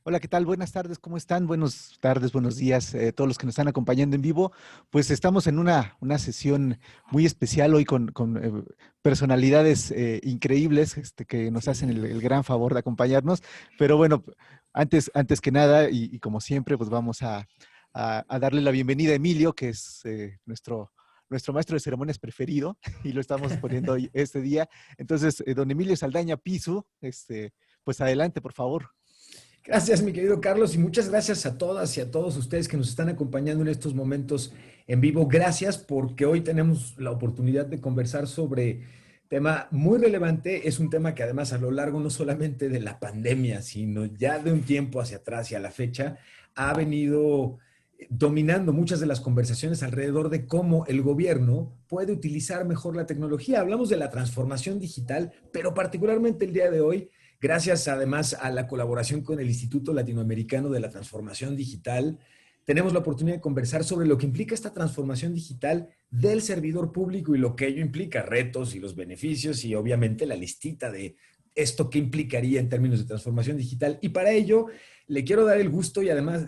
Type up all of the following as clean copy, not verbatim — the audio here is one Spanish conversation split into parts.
Hola, ¿qué tal? Buenas tardes, ¿cómo están? Buenas tardes, buenos días, todos los que nos están acompañando en vivo. Pues estamos en una sesión muy especial hoy con personalidades increíbles que nos hacen Sí. el gran favor de acompañarnos. Pero bueno, antes que nada, y como siempre, pues vamos a darle la bienvenida a Emilio, que es nuestro maestro de ceremonias preferido, y lo estamos poniendo hoy este día. Entonces, don Emilio Saldaña Pisu, pues adelante, por favor. Gracias, mi querido Carlos, y muchas gracias a todas y a todos ustedes que nos están acompañando en estos momentos en vivo. Gracias porque hoy tenemos la oportunidad de conversar sobre tema muy relevante. Es un tema que además a lo largo no solamente de la pandemia, sino ya de un tiempo hacia atrás y a la fecha, ha venido dominando muchas de las conversaciones alrededor de cómo el gobierno puede utilizar mejor la tecnología. Hablamos de la transformación digital, pero particularmente el día de hoy, gracias además a la colaboración con el Instituto Latinoamericano de la Transformación Digital, tenemos la oportunidad de conversar sobre lo que implica esta transformación digital del servidor público y lo que ello implica, retos y los beneficios y obviamente la listita de esto que implicaría en términos de transformación digital. Y para ello le quiero dar el gusto y además,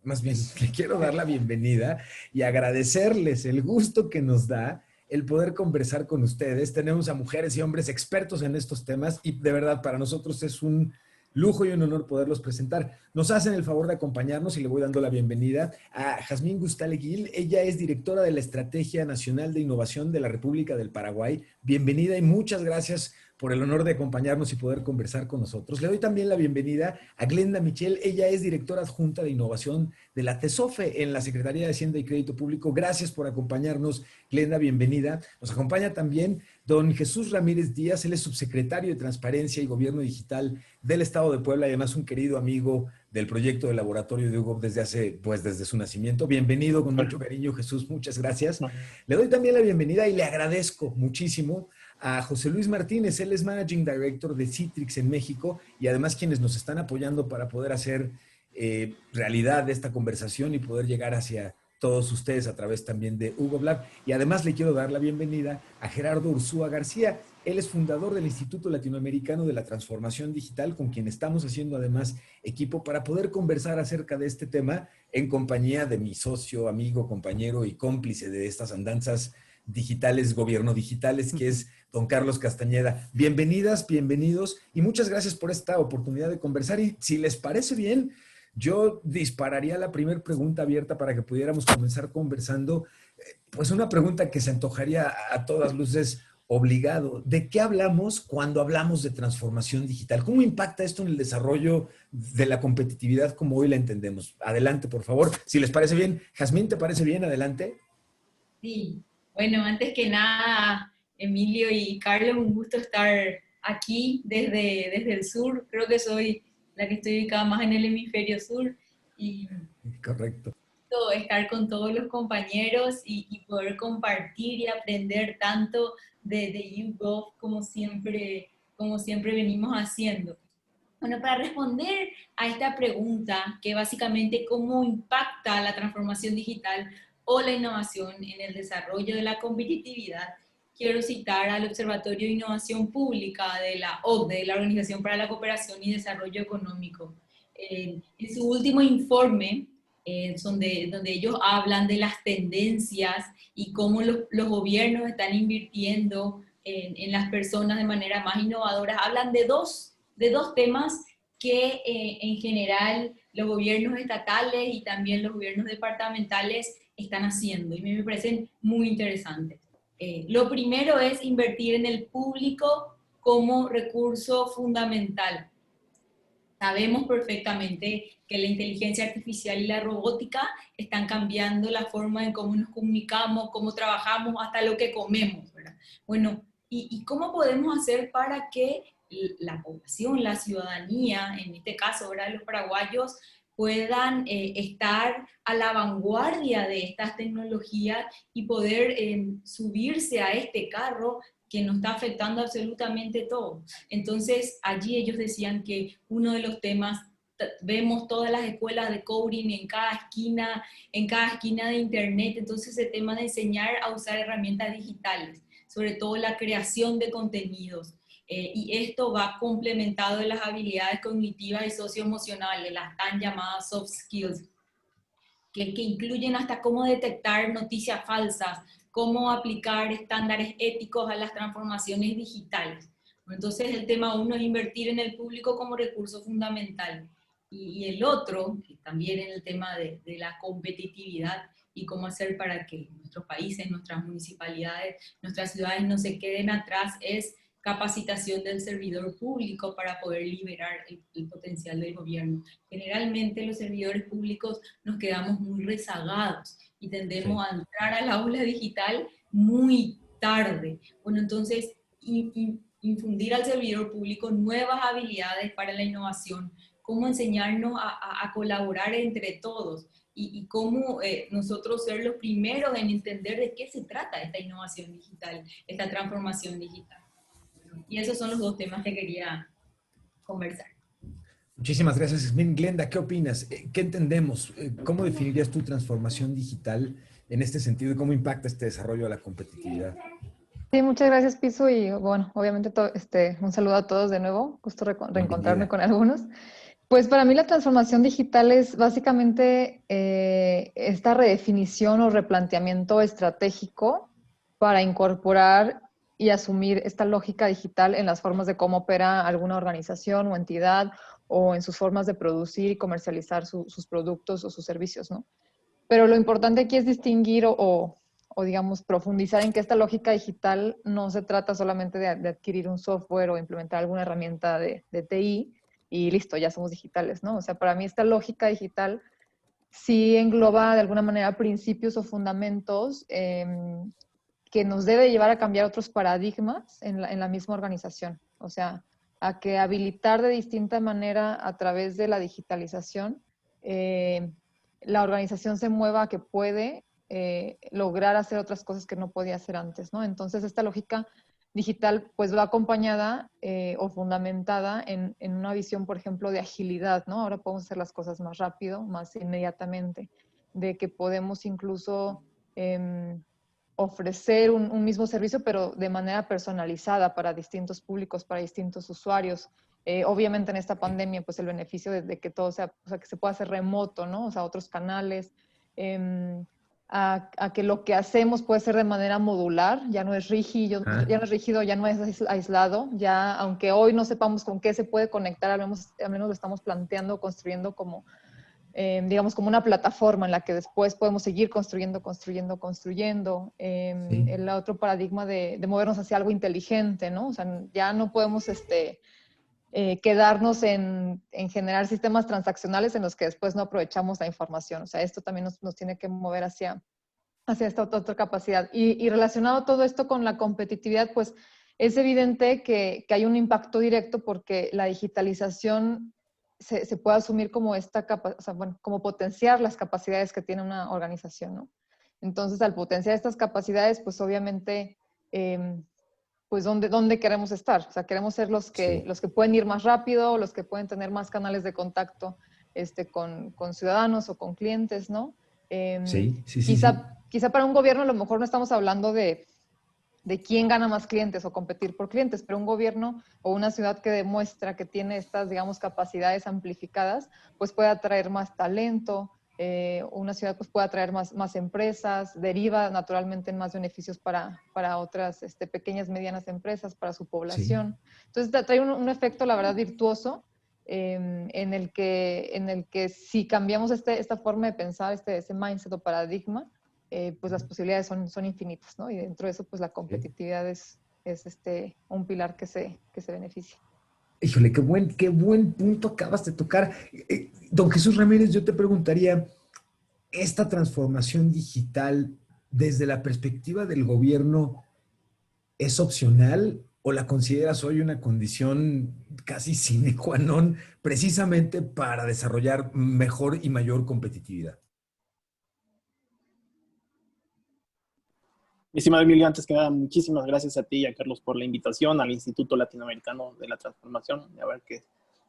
más bien, le quiero dar la bienvenida y agradecerles el gusto que nos da el poder conversar con ustedes. Tenemos a mujeres y hombres expertos en estos temas y de verdad para nosotros es un lujo y un honor poderlos presentar. Nos hacen el favor de acompañarnos y le voy dando la bienvenida a Jazmín Gustaleguil. Ella es directora de la Estrategia Nacional de Innovación de la República del Paraguay. Bienvenida y muchas gracias por el honor de acompañarnos y poder conversar con nosotros. Le doy también la bienvenida a Glenda Michel. Ella es directora adjunta de innovación de la TESOFE en la Secretaría de Hacienda y Crédito Público. Gracias por acompañarnos, Glenda, bienvenida. Nos acompaña también don Jesús Ramírez Díaz. Él es subsecretario de Transparencia y Gobierno Digital del Estado de Puebla y además un querido amigo del proyecto de laboratorio de UGOP desde su nacimiento. Bienvenido con mucho cariño, Jesús. Muchas gracias. Le doy también la bienvenida y le agradezco muchísimo a José Luis Martínez. Él es Managing Director de Citrix en México y además quienes nos están apoyando para poder hacer realidad esta conversación y poder llegar hacia todos ustedes a través también de Hugo Blab. Y además le quiero dar la bienvenida a Gerardo Ursúa García. Él es fundador del Instituto Latinoamericano de la Transformación Digital, con quien estamos haciendo además equipo para poder conversar acerca de este tema en compañía de mi socio, amigo, compañero y cómplice de estas andanzas digitales, gobierno digitales, que es don Carlos Castañeda. Bienvenidas, bienvenidos y muchas gracias por esta oportunidad de conversar. Y si les parece bien, yo dispararía la primera pregunta abierta para que pudiéramos comenzar conversando. Pues una pregunta que se antojaría a todas luces obligado. ¿De qué hablamos cuando hablamos de transformación digital? ¿Cómo impacta esto en el desarrollo de la competitividad como hoy la entendemos? Adelante, por favor. Si les parece bien. Jazmín, ¿te parece bien? Adelante. Sí, bueno, antes que nada, Emilio y Carlos, un gusto estar aquí desde el sur. Creo que soy la que estoy ubicada más en el hemisferio sur y Correcto. estar con todos los compañeros y poder compartir y aprender tanto de YouGov como siempre venimos haciendo. Bueno, para responder a esta pregunta, que básicamente cómo impacta la transformación digital o la innovación en el desarrollo de la competitividad, quiero citar al Observatorio de Innovación Pública de la OCDE, la Organización para la Cooperación y Desarrollo Económico. En su último informe, donde ellos hablan de las tendencias y cómo los gobiernos están invirtiendo en las personas de manera más innovadora, hablan de dos temas que en general los gobiernos estatales y también los gobiernos departamentales están haciendo y me parecen muy interesantes. Lo primero es invertir en el público como recurso fundamental. Sabemos perfectamente que la inteligencia artificial y la robótica están cambiando la forma en cómo nos comunicamos, cómo trabajamos, hasta lo que comemos, ¿verdad? Bueno, ¿y cómo podemos hacer para que la población, la ciudadanía, en este caso, ¿verdad?, los paraguayos, puedan estar a la vanguardia de estas tecnologías y poder subirse a este carro que nos está afectando absolutamente todo? Entonces, allí ellos decían que uno de los temas, vemos todas las escuelas de coding en cada esquina de internet, entonces el tema de enseñar a usar herramientas digitales, sobre todo la creación de contenidos, Y esto va complementado de las habilidades cognitivas y socioemocionales, las tan llamadas soft skills, que incluyen hasta cómo detectar noticias falsas, cómo aplicar estándares éticos a las transformaciones digitales. Entonces el tema uno es invertir en el público como recurso fundamental. Y el otro, que también en el tema de la competitividad y cómo hacer para que nuestros países, nuestras municipalidades, nuestras ciudades no se queden atrás, es capacitación del servidor público para poder liberar el potencial del gobierno. Generalmente los servidores públicos nos quedamos muy rezagados y tendemos a entrar al aula digital muy tarde. Bueno, entonces, infundir al servidor público nuevas habilidades para la innovación, cómo enseñarnos a colaborar entre todos y cómo nosotros ser los primeros en entender de qué se trata esta innovación digital, esta transformación digital. Y esos son los dos temas que quería conversar. Muchísimas gracias, Yasmín. Glenda, ¿qué opinas? ¿Qué entendemos? ¿Cómo definirías tu transformación digital en este sentido y cómo impacta este desarrollo a la competitividad? Sí, muchas gracias, Piso, y bueno, obviamente un saludo a todos de nuevo, gusto reencontrarme con algunos. Pues para mí la transformación digital es básicamente esta redefinición o replanteamiento estratégico para incorporar y asumir esta lógica digital en las formas de cómo opera alguna organización o entidad o en sus formas de producir y comercializar sus productos o sus servicios, ¿no? Pero lo importante aquí es distinguir o digamos, profundizar en que esta lógica digital no se trata solamente de adquirir un software o implementar alguna herramienta de TI y listo, ya somos digitales, ¿no? O sea, para mí esta lógica digital sí engloba de alguna manera principios o fundamentos que nos debe llevar a cambiar otros paradigmas en la misma organización. O sea, a que habilitar de distinta manera a través de la digitalización la organización se mueva a que puede lograr hacer otras cosas que no podía hacer antes, ¿no? Entonces, esta lógica digital pues va acompañada o fundamentada en una visión, por ejemplo, de agilidad, ¿no? Ahora podemos hacer las cosas más rápido, más inmediatamente, de que podemos incluso ofrecer un mismo servicio, pero de manera personalizada para distintos públicos, para distintos usuarios. Obviamente en esta pandemia, pues el beneficio de que todo sea, o sea, que se pueda hacer remoto, ¿no? O sea, otros canales, a que lo que hacemos puede ser de manera modular, ya no es rígido, ya no es aislado, ya aunque hoy no sepamos con qué se puede conectar, al menos lo estamos planteando, construyendo como, digamos, como una plataforma en la que después podemos seguir construyendo. El otro paradigma de movernos hacia algo inteligente, ¿no? O sea, ya no podemos quedarnos en generar sistemas transaccionales en los que después no aprovechamos la información. O sea, esto también nos tiene que mover hacia esta otra capacidad. Y relacionado todo esto con la competitividad, pues es evidente que hay un impacto directo porque la digitalización se puede asumir como o sea, bueno, como potenciar las capacidades que tiene una organización, ¿no? Entonces, al potenciar estas capacidades, pues obviamente pues ¿dónde queremos estar? O sea, queremos ser los que pueden ir más rápido, los que pueden tener más canales de contacto con ciudadanos o con clientes, ¿no? Quizá para un gobierno a lo mejor no estamos hablando de quién gana más clientes o competir por clientes, pero un gobierno o una ciudad que demuestra que tiene estas, digamos, capacidades amplificadas, pues puede atraer más talento, una ciudad pues puede atraer más empresas, deriva naturalmente en más beneficios para otras pequeñas, medianas empresas, para su población. Entonces trae un efecto, la verdad, virtuoso, en el que si cambiamos esta forma de pensar, ese mindset o paradigma, pues las posibilidades son infinitas, ¿no? Y dentro de eso, pues la competitividad es un pilar que se beneficia. Híjole, qué buen punto acabas de tocar. Don Jesús Ramírez, yo te preguntaría, esta transformación digital desde la perspectiva del gobierno, ¿es opcional o la consideras hoy una condición casi sine qua non precisamente para desarrollar mejor y mayor competitividad? Mi estimado Emilio, antes que nada, muchísimas gracias a ti y a Carlos por la invitación al Instituto Latinoamericano de la Transformación. A ver que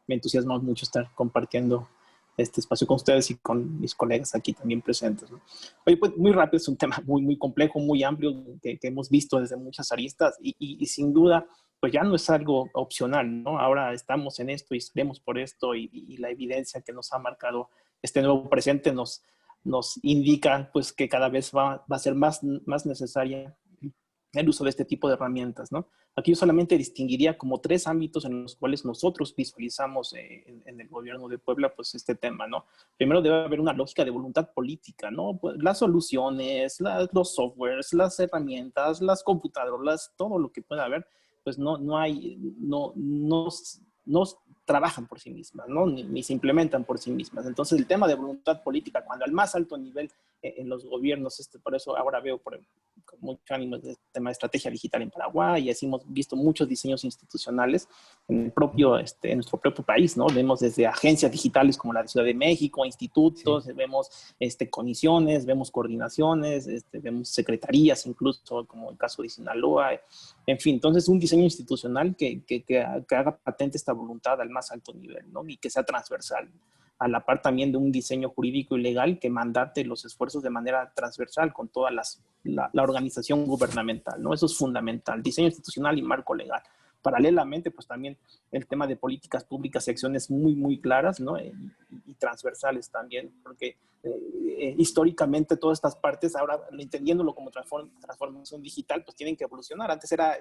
me entusiasma mucho estar compartiendo este espacio con ustedes y con mis colegas aquí también presentes, ¿no? Oye, pues muy rápido, es un tema muy complejo, muy amplio, que hemos visto desde muchas aristas y sin duda pues ya no es algo opcional, ¿no? Ahora estamos en esto y estaremos por esto y la evidencia que nos ha marcado este nuevo presente nos indica pues que cada vez va a ser más necesaria el uso de este tipo de herramientas, ¿no? Aquí yo solamente distinguiría como 3 ámbitos en los cuales nosotros visualizamos en el gobierno de Puebla, pues este tema, ¿no? Primero debe haber una lógica de voluntad política, ¿no? Pues, las soluciones, los softwares, las herramientas, las computadoras, todo lo que pueda haber, pues no trabajan por sí mismas, ¿no? Ni se implementan por sí mismas. Entonces el tema de voluntad política, cuando al más alto nivel en los gobiernos, por eso ahora veo con mucho ánimo el tema de estrategia digital en Paraguay, y así hemos visto muchos diseños institucionales en nuestro propio país, ¿no? Vemos desde agencias digitales como la de Ciudad de México, institutos, sí. Vemos comisiones, vemos coordinaciones, vemos secretarías incluso, como el caso de Sinaloa, en fin, entonces un diseño institucional que haga patente esta voluntad al más alto nivel, ¿no? Y que sea transversal, a la par también de un diseño jurídico y legal que mandate los esfuerzos de manera transversal con toda la organización gubernamental, ¿no? Eso es fundamental, diseño institucional y marco legal. Paralelamente, pues también el tema de políticas públicas y acciones muy claras, ¿no? Y transversales también, porque históricamente todas estas partes, ahora entendiéndolo como transformación digital, pues tienen que evolucionar. Antes era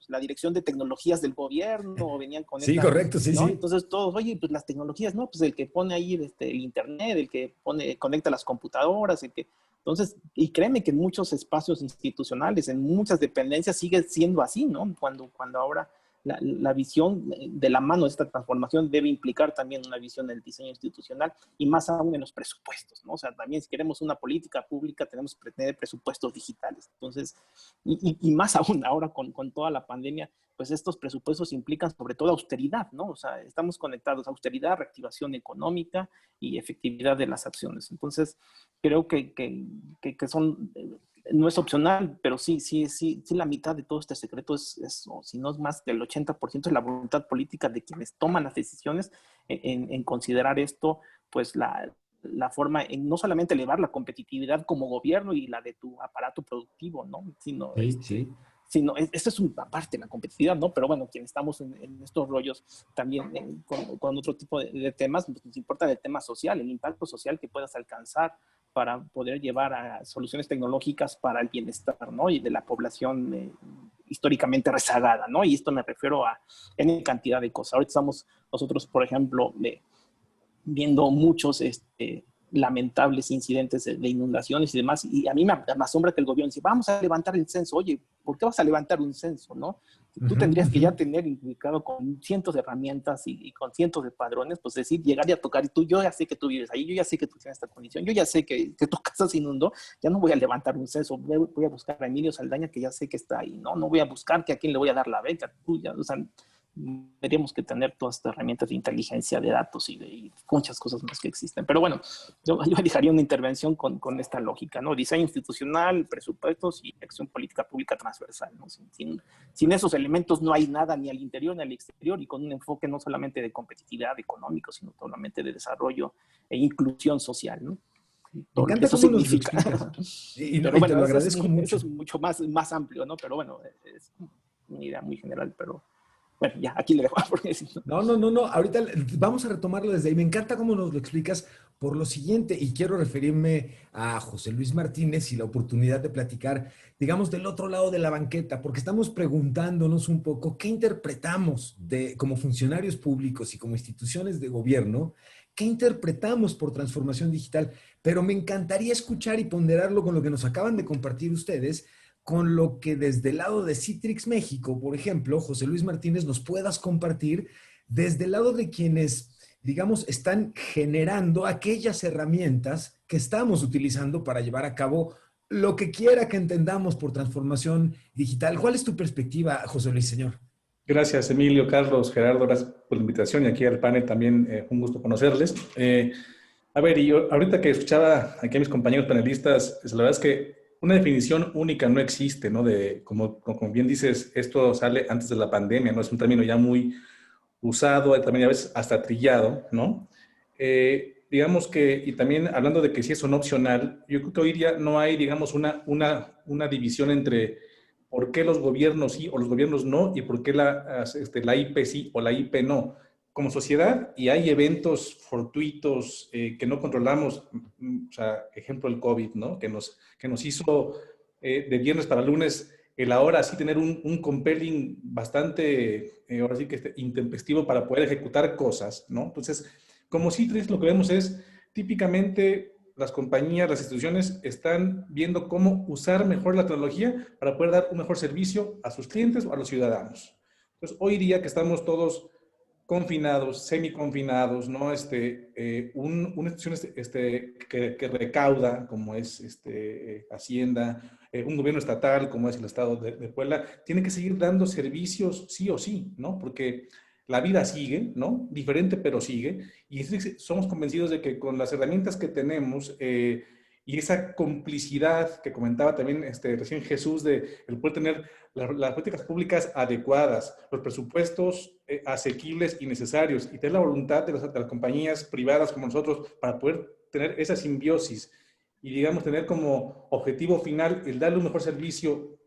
la dirección de tecnologías del gobierno, venían con sí, correcto, sí, ¿no? Sí. Entonces todos, oye, pues las tecnologías, ¿no? Pues el que pone ahí el internet, el que conecta las computadoras, entonces, y créeme que en muchos espacios institucionales, en muchas dependencias sigue siendo así, ¿no? Cuando ahora la visión de la mano de esta transformación debe implicar también una visión del diseño institucional y más aún en los presupuestos, ¿no? O sea, también si queremos una política pública tenemos que tener presupuestos digitales. Entonces, y más aún ahora con toda la pandemia, pues estos presupuestos implican sobre todo austeridad, ¿no? O sea, estamos conectados a austeridad, reactivación económica y efectividad de las acciones. Entonces, creo que son... no es opcional, pero sí, la mitad de todo este secreto o si no es más del 80% es la voluntad política de quienes toman las decisiones en considerar esto, pues la forma en no solamente elevar la competitividad como gobierno y la de tu aparato productivo, ¿no? Sino, esto es una parte de la competitividad, ¿no? Pero bueno, quienes estamos en estos rollos también con otro tipo de temas, pues nos importa el tema social, el impacto social que puedas alcanzar para poder llevar a soluciones tecnológicas para el bienestar, ¿no? Y de la población históricamente rezagada, ¿no? Y esto me refiero a N cantidad de cosas. Ahorita estamos nosotros, por ejemplo, viendo muchos lamentables incidentes de inundaciones y demás, y a mí me asombra que el gobierno dice, vamos a levantar el censo. Oye, ¿por qué vas a levantar un censo, no? Tú tendrías que ya tener implicado con cientos de herramientas y con cientos de padrones, pues decir, llegar y a tocar, y yo ya sé que tú vives ahí, yo ya sé que tú tienes esta condición, yo ya sé que tu casa se inundó, ya no voy a levantar un censo, voy a buscar a Emilio Saldaña, que ya sé que está ahí, no voy a buscar que a quién le voy a dar la beca, tú ya, o sea, tendríamos que tener todas estas herramientas de inteligencia de datos y muchas cosas más que existen. Pero bueno, yo dejaría una intervención con esta lógica, ¿no? Diseño institucional, presupuestos y acción política pública transversal, ¿no? Sin esos elementos no hay nada ni al interior ni al exterior, y con un enfoque no solamente de competitividad económica, sino solamente de desarrollo e inclusión social, ¿no? Me encanta eso cómo significa. Pero bueno, te lo agradezco mucho. Eso es mucho más amplio, ¿no? Pero bueno, es una idea muy general, pero... Bueno, ya, aquí le dejo. Porque si no. Ahorita vamos a retomarlo desde ahí. Me encanta cómo nos lo explicas por lo siguiente, y quiero referirme a José Luis Martínez y la oportunidad de platicar, digamos, del otro lado de la banqueta, porque estamos preguntándonos un poco qué interpretamos como funcionarios públicos y como instituciones de gobierno, qué interpretamos por transformación digital, pero me encantaría escuchar y ponderarlo con lo que nos acaban de compartir ustedes, con lo que desde el lado de Citrix México, por ejemplo, José Luis Martínez, nos puedas compartir desde el lado de quienes, digamos, están generando aquellas herramientas que estamos utilizando para llevar a cabo lo que quiera que entendamos por transformación digital. ¿Cuál es tu perspectiva, José Luis, señor? Gracias, Emilio, Carlos, Gerardo, gracias por la invitación, y aquí al panel también un gusto conocerles. A ver, y yo ahorita que escuchaba aquí a mis compañeros panelistas, la verdad es que una definición única no existe, ¿no? Como bien dices, esto sale antes de la pandemia, ¿no? Es un término ya muy usado, también a veces hasta trillado, ¿no? Digamos que, y también hablando de que si es o no opcional, yo creo que hoy día no hay, digamos, una división entre por qué los gobiernos sí o los gobiernos no, y por qué la IP sí o la IP no. Como sociedad, y hay eventos fortuitos que no controlamos, o sea, ejemplo el COVID, ¿no? Que nos hizo de viernes para lunes el ahora sí tener un compelling bastante, ahora sí que intempestivo para poder ejecutar cosas, ¿no? Entonces, como Citrix, lo que vemos es, típicamente, las compañías, las instituciones están viendo cómo usar mejor la tecnología para poder dar un mejor servicio a sus clientes o a los ciudadanos. Entonces, hoy día que estamos todos confinados, semiconfinados, ¿no? Una institución que recauda, como es Hacienda, un gobierno estatal, como es el Estado de Puebla, tiene que seguir dando servicios sí o sí, ¿no? Porque la vida sigue, ¿no? Diferente, pero sigue. Y somos convencidos de que con las herramientas que tenemos y esa complicidad que comentaba también recién Jesús, de el poder tener las políticas públicas adecuadas, los presupuestos asequibles y necesarios, y tener la voluntad de las compañías privadas como nosotros para poder tener esa simbiosis y, digamos, tener como objetivo final el darle un mejor servicio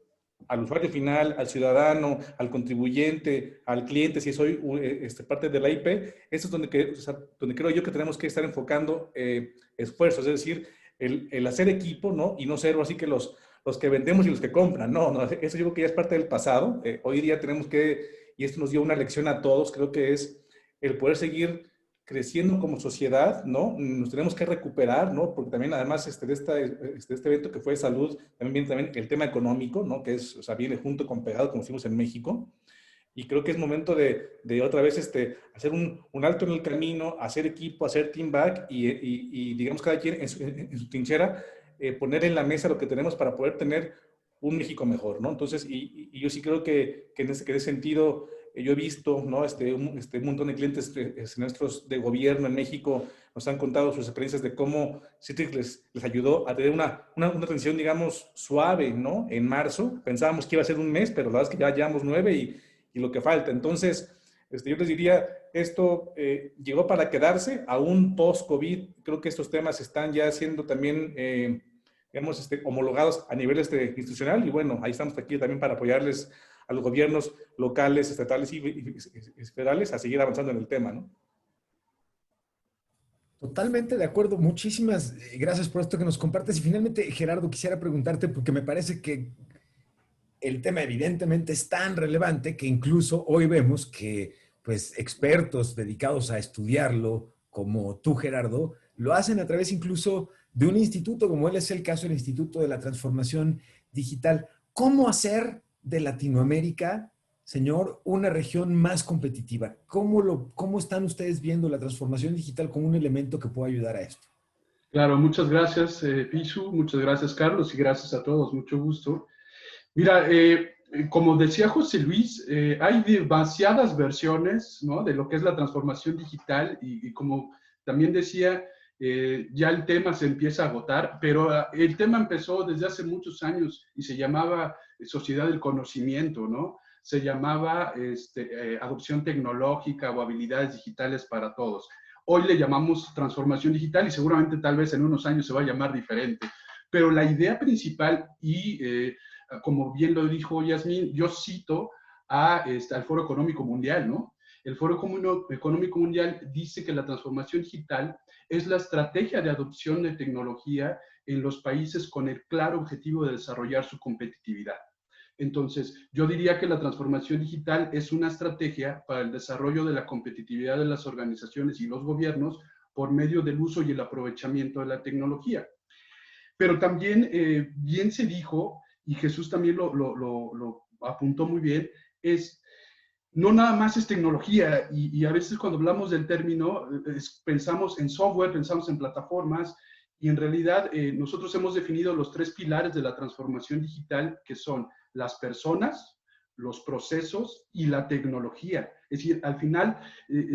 al usuario final, al ciudadano, al contribuyente, al cliente, si soy parte de la IP. Eso es donde creo yo que tenemos que estar enfocando esfuerzos, es decir, el hacer equipo, ¿no? Y no ser así que los que vendemos y los que compran, no, eso yo creo que ya es parte del pasado. Hoy día tenemos que, y esto nos dio una lección a todos, creo que es el poder seguir creciendo como sociedad, ¿no? Nos tenemos que recuperar, ¿no? Porque también, además, de este evento que fue de salud, también viene también el tema económico, ¿no? Que es, o sea, viene junto con pegado, como decimos en México. Y creo que es momento de otra vez hacer un alto en el camino, hacer equipo, hacer team back y digamos, cada quien en su trinchera, poner en la mesa lo que tenemos para poder tener un México mejor, ¿no? Entonces, y yo sí creo que en ese sentido, yo he visto, ¿no? Un montón de clientes nuestros de gobierno en México nos han contado sus experiencias de cómo Citrix les ayudó a tener una transición, digamos, suave, ¿no? En marzo, pensábamos que iba a ser un mes, pero la verdad es que ya llevamos 9 y lo que falta. Entonces, yo les diría, esto llegó para quedarse, aún post-COVID. Creo que estos temas están ya siendo también, digamos, homologados a nivel institucional, y bueno, ahí estamos aquí también para apoyarles a los gobiernos locales, estatales y federales a seguir avanzando en el tema, ¿no? Totalmente de acuerdo. Muchísimas gracias por esto que nos compartes. Y finalmente, Gerardo, quisiera preguntarte, porque me parece que el tema evidentemente es tan relevante que incluso hoy vemos que pues expertos dedicados a estudiarlo, como tú, Gerardo, lo hacen a través incluso de un instituto, como él es el caso del Instituto de la Transformación Digital. ¿Cómo hacer de Latinoamérica, señor, una región más competitiva? ¿Cómo están ustedes viendo la transformación digital como un elemento que pueda ayudar a esto? Claro, muchas gracias, Pisu, muchas gracias, Carlos, y gracias a todos, mucho gusto. Mira, como decía José Luis, hay demasiadas versiones, ¿no?, de lo que es la transformación digital y como también decía, ya el tema se empieza a agotar, pero el tema empezó desde hace muchos años y se llamaba sociedad del conocimiento, ¿no? Se llamaba adopción tecnológica o habilidades digitales para todos. Hoy le llamamos transformación digital y seguramente tal vez en unos años se va a llamar diferente. Pero la idea principal y como bien lo dijo Yasmín, yo cito al Foro Económico Mundial, ¿no? El Foro Económico Mundial dice que la transformación digital es la estrategia de adopción de tecnología en los países con el claro objetivo de desarrollar su competitividad. Entonces, yo diría que la transformación digital es una estrategia para el desarrollo de la competitividad de las organizaciones y los gobiernos por medio del uso y el aprovechamiento de la tecnología. Pero también bien se dijo, y Jesús también lo apuntó muy bien, no nada más es tecnología, y a veces cuando hablamos del término pensamos en software, pensamos en plataformas, y en realidad nosotros hemos definido los 3 pilares de la transformación digital, que son las personas, los procesos y la tecnología. Es decir, al final,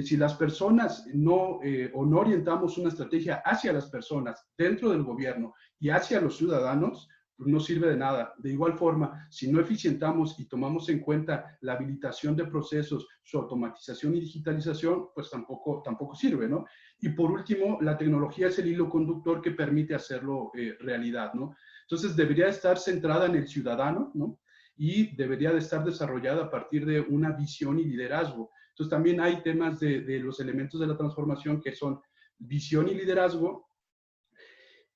si las personas no orientamos una estrategia hacia las personas dentro del gobierno y hacia los ciudadanos, pues no sirve de nada. De igual forma, si no eficientamos y tomamos en cuenta la habilitación de procesos, su automatización y digitalización, pues tampoco sirve, ¿no? Y por último, la tecnología es el hilo conductor que permite hacerlo realidad, ¿no? Entonces, debería estar centrada en el ciudadano, ¿no? y debería de estar desarrollada a partir de una visión y liderazgo. Entonces también hay temas de los elementos de la transformación que son visión y liderazgo,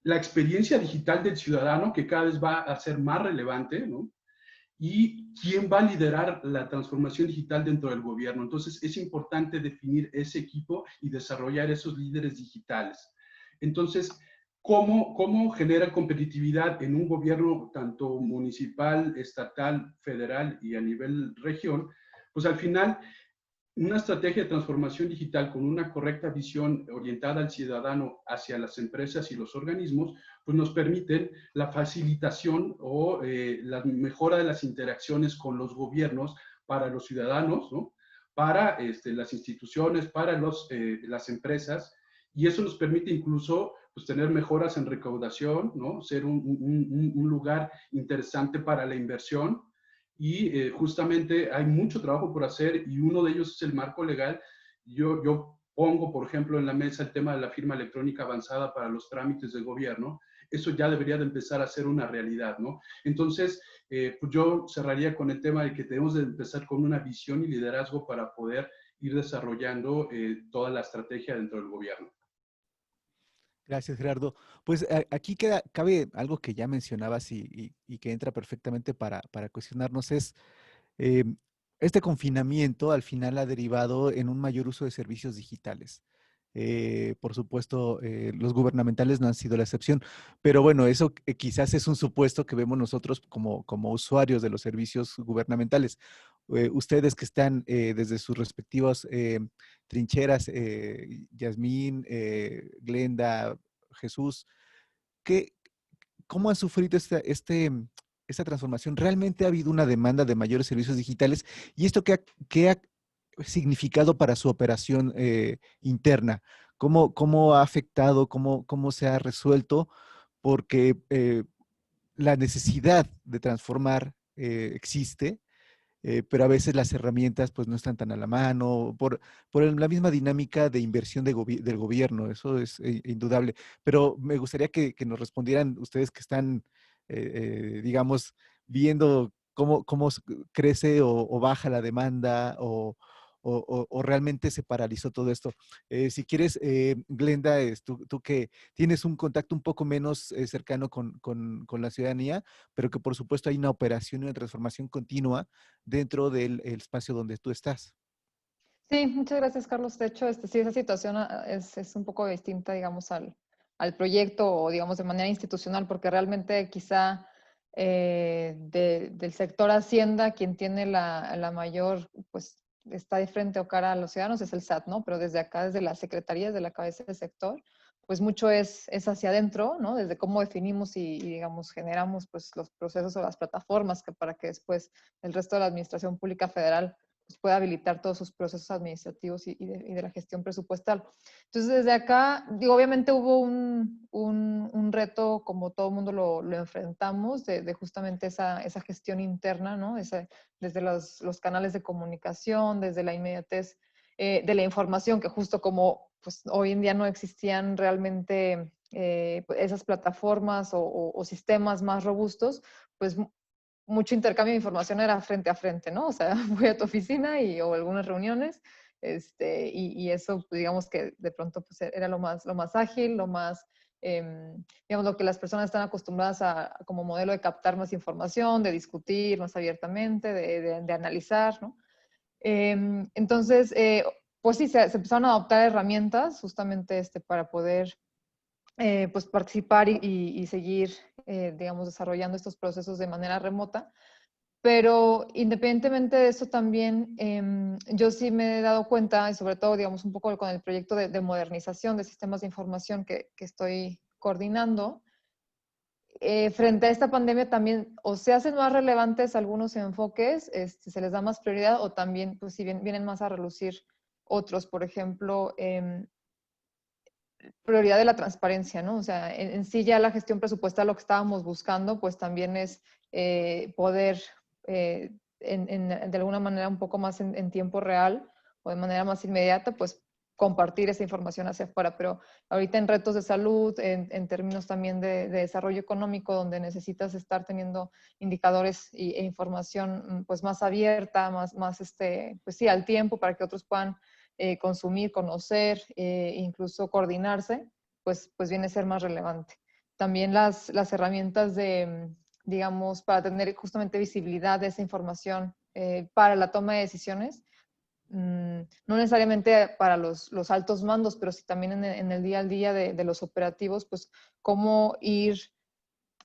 la experiencia digital del ciudadano, que cada vez va a ser más relevante, ¿no? Y quién va a liderar la transformación digital dentro del gobierno. Entonces, es importante definir ese equipo y desarrollar esos líderes digitales. Entonces, ¿cómo genera competitividad en un gobierno tanto municipal, estatal, federal y a nivel región? Pues al final, una estrategia de transformación digital con una correcta visión orientada al ciudadano hacia las empresas y los organismos, pues nos permiten la facilitación o la mejora de las interacciones con los gobiernos para los ciudadanos, ¿no? Para las instituciones, para las empresas, y eso nos permite incluso pues, tener mejoras en recaudación, ¿no? Ser un lugar interesante para la inversión, y justamente hay mucho trabajo por hacer y uno de ellos es el marco legal. Yo pongo, por ejemplo, en la mesa el tema de la firma electrónica avanzada para los trámites de gobierno. Eso ya debería de empezar a ser una realidad, ¿no? Entonces, pues yo cerraría con el tema de que tenemos de empezar con una visión y liderazgo para poder ir desarrollando toda la estrategia dentro del gobierno. Gracias, Gerardo. Pues aquí cabe algo que ya mencionabas y que entra perfectamente para cuestionarnos es, eh, este confinamiento al final ha derivado en un mayor uso de servicios digitales. Por supuesto, los gubernamentales no han sido la excepción, pero bueno, eso quizás es un supuesto que vemos nosotros como usuarios de los servicios gubernamentales. Ustedes que están desde sus respectivas trincheras, Yasmín, Glenda, Jesús, ¿qué, ¿cómo han sufrido esta transformación? ¿Realmente ha habido una demanda de mayores servicios digitales? ¿Y esto qué ha significado para su operación interna? ¿Cómo ha afectado? ¿Cómo se ha resuelto? Porque la necesidad de transformar existe, pero a veces las herramientas pues no están tan a la mano, por la misma dinámica de inversión del gobierno, eso es indudable. Pero me gustaría que nos respondieran ustedes que están, digamos, viendo cómo crece o baja la demanda o realmente se paralizó todo esto. Si quieres, Glenda, tú que tienes un contacto un poco menos cercano con la ciudadanía, pero que por supuesto hay una operación y una transformación continua dentro del espacio donde tú estás. Sí, muchas gracias, Carlos. De hecho, sí, esa situación es un poco distinta, digamos, al proyecto o, digamos, de manera institucional, porque realmente quizá del sector Hacienda, quien tiene la mayor, pues, está de frente o cara a los ciudadanos es el SAT, ¿no? Pero desde acá, desde las secretarías, de la cabeza del sector, pues mucho es hacia adentro, ¿no? Desde cómo definimos digamos, generamos, pues, los procesos o las plataformas para que después el resto de la administración pública federal pues, pueda habilitar todos sus procesos administrativos y de la gestión presupuestal. Entonces, desde acá, digo, obviamente hubo un reto, como todo el mundo lo enfrentamos, de justamente esa gestión interna, ¿no? Desde los canales de comunicación, desde la inmediatez de la información, que justo como pues, hoy en día no existían realmente esas plataformas o sistemas más robustos, pues mucho intercambio de información era frente a frente, ¿no? O sea, voy a tu oficina o algunas reuniones, y eso, pues, digamos que de pronto pues, era lo más ágil, lo más, digamos, lo que las personas están acostumbradas a como modelo de captar más información, de discutir más abiertamente, de analizar, ¿no? Entonces, pues sí, se empezaron a adoptar herramientas justamente para poder pues participar y seguir, digamos, desarrollando estos procesos de manera remota. Pero independientemente de eso también, yo sí me he dado cuenta, y sobre todo, digamos, un poco con el proyecto de modernización de sistemas de información que estoy coordinando, frente a esta pandemia también o se hacen más relevantes algunos enfoques, se les da más prioridad o también, pues si vienen más a relucir otros, por ejemplo, prioridad de la transparencia, ¿no? O sea, en sí ya la gestión presupuestal lo que estábamos buscando, pues también es poder, de alguna manera un poco más en tiempo real o de manera más inmediata, pues compartir esa información hacia afuera, pero ahorita en retos de salud, en términos también de desarrollo económico, donde necesitas estar teniendo indicadores e información pues más abierta, más pues sí, al tiempo para que otros puedan consumir, conocer, incluso coordinarse, pues viene a ser más relevante. También las herramientas digamos, para tener justamente visibilidad de esa información para la toma de decisiones, no necesariamente para los altos mandos, pero sí también en el día al día de los operativos, pues cómo ir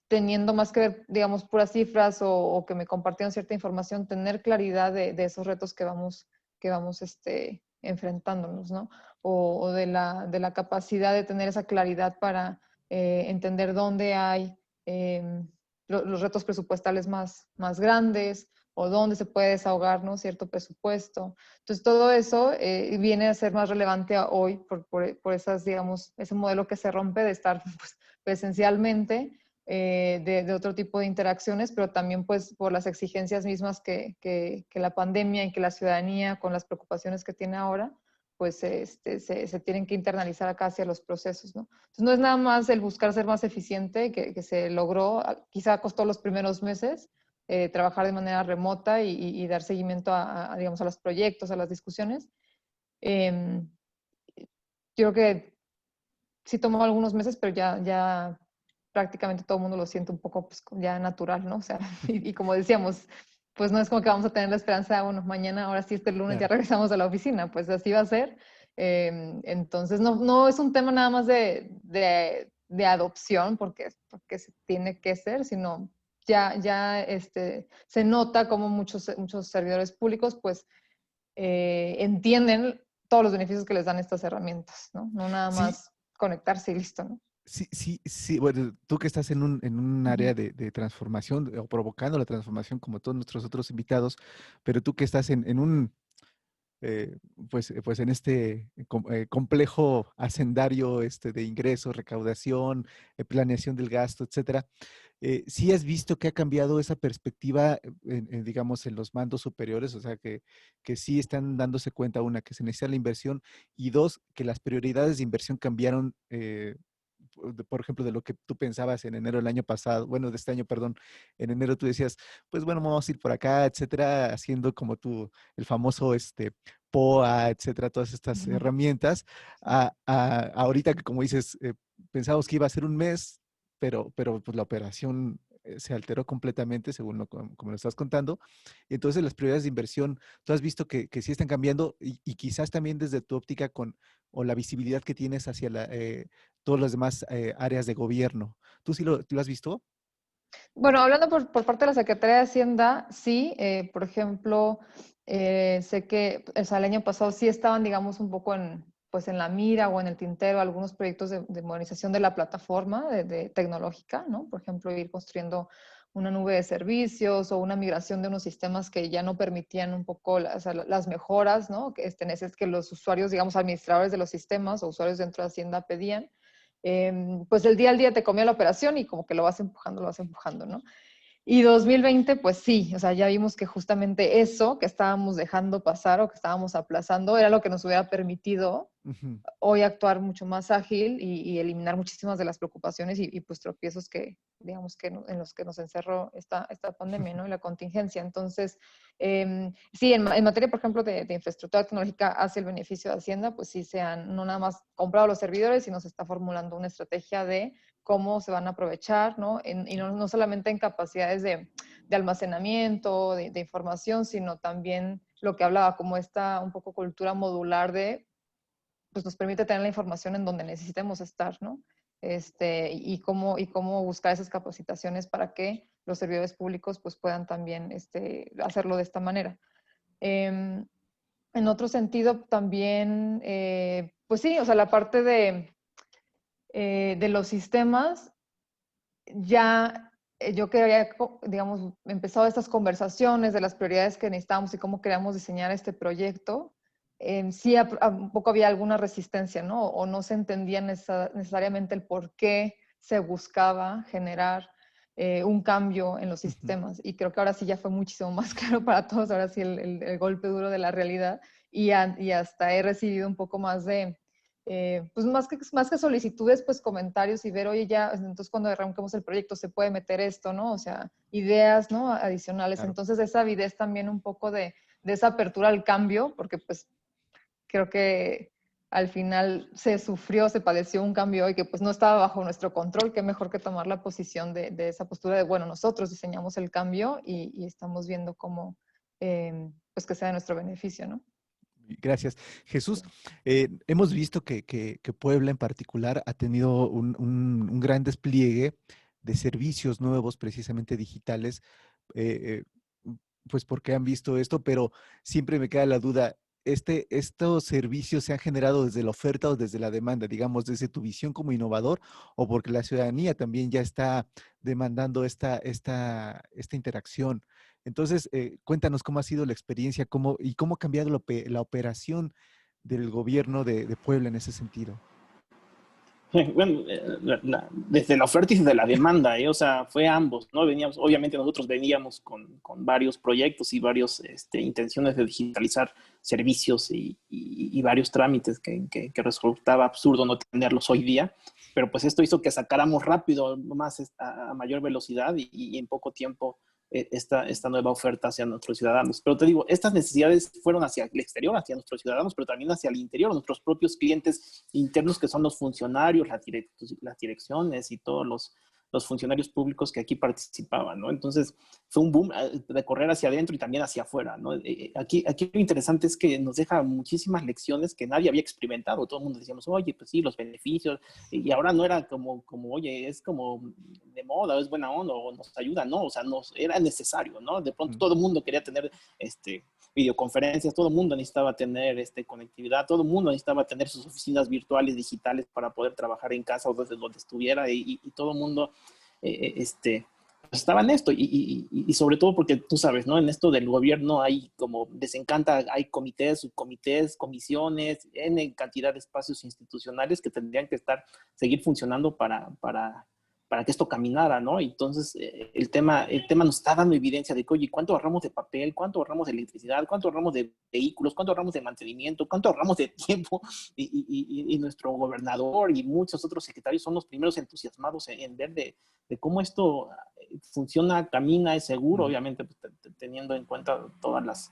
teniendo más que ver, digamos, puras cifras o que me compartieron cierta información, tener claridad de esos retos que vamos enfrentándonos, ¿no? O de la capacidad de tener esa claridad para entender dónde hay los retos presupuestales más grandes o dónde se puede desahogar, ¿no? Cierto presupuesto. Entonces, todo eso viene a ser más relevante hoy por esas, digamos, ese modelo que se rompe de estar pues, presencialmente, de otro tipo de interacciones, pero también pues por las exigencias mismas que la pandemia y que la ciudadanía con las preocupaciones que tiene ahora, pues se tienen que internalizar acá hacia los procesos, ¿no? Entonces no es nada más el buscar ser más eficiente, que se logró, quizá costó los primeros meses, trabajar de manera remota y dar seguimiento digamos, a los proyectos, a las discusiones. Yo creo que sí tomó algunos meses, pero ya prácticamente todo el mundo lo siente un poco pues, ya natural, ¿no? O sea, y como decíamos, pues no es como que vamos a tener la esperanza, bueno, mañana, ahora sí, este lunes ya regresamos a la oficina, pues así va a ser. Entonces, no es un tema nada más de adopción, porque se tiene que ser, sino ya se nota como muchos servidores públicos, pues, entienden todos los beneficios que les dan estas herramientas, ¿no? No nada más conectarse y listo, ¿no? Sí. Bueno, tú que estás en un área de transformación o provocando la transformación como todos nuestros otros invitados, pero tú que estás en un, pues en este complejo hacendario de ingresos, recaudación, planeación del gasto, etcétera, ¿sí has visto que ha cambiado esa perspectiva, digamos, en los mandos superiores? O sea, que sí están dándose cuenta, una, que se necesita la inversión y dos, que las prioridades de inversión cambiaron, por ejemplo, de lo que tú pensabas en enero del año pasado, bueno, de este año, perdón, en enero tú decías, pues bueno, vamos a ir por acá, etcétera, haciendo como tú, el famoso POA, etcétera, todas estas herramientas, ahorita que como dices, pensábamos que iba a ser un mes, pero pues la operación se alteró completamente según como lo estás contando. Y entonces las prioridades de inversión, tú has visto que sí están cambiando y quizás también desde tu óptica o la visibilidad que tienes hacia todas las demás áreas de gobierno. ¿Tú sí lo has visto? Bueno, hablando por parte de la Secretaría de Hacienda, sí, por ejemplo, sé que el año pasado sí estaban, digamos, un poco pues en la mira o en el tintero algunos proyectos de modernización de la plataforma tecnológica, ¿no? Por ejemplo, ir construyendo una nube de servicios o una migración de unos sistemas que ya no permitían un poco las mejoras, ¿no? Que los usuarios, digamos, administradores de los sistemas o usuarios dentro de Hacienda pedían. Pues el día al día te comía la operación y como que lo vas empujando, ¿no? Y 2020, pues sí, o sea, ya vimos que justamente eso que estábamos dejando pasar o que estábamos aplazando era lo que nos hubiera permitido hoy actuar mucho más ágil y eliminar muchísimas de las preocupaciones y pues tropiezos que, digamos, que en los que nos encerró esta pandemia, ¿no? Y la contingencia. Entonces, sí, en materia, por ejemplo, de infraestructura tecnológica hacia el beneficio de Hacienda, pues sí se han no nada más comprado los servidores, sino se está formulando una estrategia de cómo se van a aprovechar, ¿no? Y no solamente en capacidades de almacenamiento, de información, sino también lo que hablaba, como esta un poco cultura modular pues nos permite tener la información en donde necesitemos estar, ¿no? Y cómo buscar esas capacitaciones para que los servidores públicos pues puedan también hacerlo de esta manera. En otro sentido también, pues sí, o sea, la parte de los sistemas, ya yo que había, digamos, empezado estas conversaciones de las prioridades que necesitamos y cómo queríamos diseñar este proyecto, sí un poco había alguna resistencia, ¿no? O no se entendía necesariamente el por qué se buscaba generar un cambio en los sistemas. Y creo que ahora sí ya fue muchísimo más claro para todos, ahora sí el golpe duro de la realidad. y hasta he recibido un poco más de, pues más que solicitudes, pues comentarios y ver, oye, ya, entonces cuando arranquemos el proyecto se puede meter esto, ¿no? O sea, ideas, ¿no? Adicionales. Claro. Entonces esa avidez también un poco de esa apertura al cambio, porque pues creo que al final se sufrió, se padeció un cambio y que pues no estaba bajo nuestro control. Qué mejor que tomar la posición de esa postura de, bueno, nosotros diseñamos el cambio y estamos viendo cómo, pues que sea de nuestro beneficio, ¿no? Gracias. Jesús, hemos visto que Puebla en particular ha tenido un gran despliegue de servicios nuevos, precisamente digitales, eh, pues porque han visto esto, pero siempre me queda la duda, ¿estos servicios se han generado desde la oferta o desde la demanda, digamos, desde tu visión como innovador o porque la ciudadanía también ya está demandando esta interacción? Entonces, cuéntanos cómo ha sido la experiencia y cómo ha cambiado la operación del gobierno de Puebla en ese sentido. Bueno, desde la oferta y desde la demanda, o sea, fue ambos, ¿no? Veníamos, obviamente nosotros veníamos con varios proyectos y varias intenciones de digitalizar servicios y varios trámites que resultaba absurdo no tenerlos hoy día, pero pues esto hizo que sacáramos rápido, más a mayor velocidad y en poco tiempo esta nueva oferta hacia nuestros ciudadanos. Pero te digo, estas necesidades fueron hacia el exterior, hacia nuestros ciudadanos, pero también hacia el interior, nuestros propios clientes internos que son los funcionarios, las direcciones y todos los funcionarios públicos que aquí participaban, ¿no? Entonces, fue un boom de correr hacia adentro y también hacia afuera, ¿no? Aquí lo interesante es que nos deja muchísimas lecciones que nadie había experimentado. Todo el mundo decíamos, oye, pues sí, los beneficios, y ahora no era como oye, es como de moda, es buena onda, o nos ayuda, no, o sea, era necesario, ¿no? De pronto todo el mundo quería tener videoconferencias, todo el mundo necesitaba tener conectividad, todo el mundo necesitaba tener sus oficinas virtuales, digitales, para poder trabajar en casa o desde donde estuviera, y todo el mundo estaba en esto, y sobre todo porque tú sabes, ¿no? En esto del gobierno hay como, les encanta, hay comités, subcomités, comisiones, en cantidad de espacios institucionales que tendrían que seguir funcionando para que esto caminara, ¿no? Entonces, el tema nos está dando evidencia de que, oye, ¿cuánto ahorramos de papel? ¿Cuánto ahorramos de electricidad? ¿Cuánto ahorramos de vehículos? ¿Cuánto ahorramos de mantenimiento? ¿Cuánto ahorramos de tiempo? Y nuestro gobernador y muchos otros secretarios son los primeros entusiasmados en ver de cómo esto funciona, camina, es seguro, obviamente, pues, teniendo en cuenta todas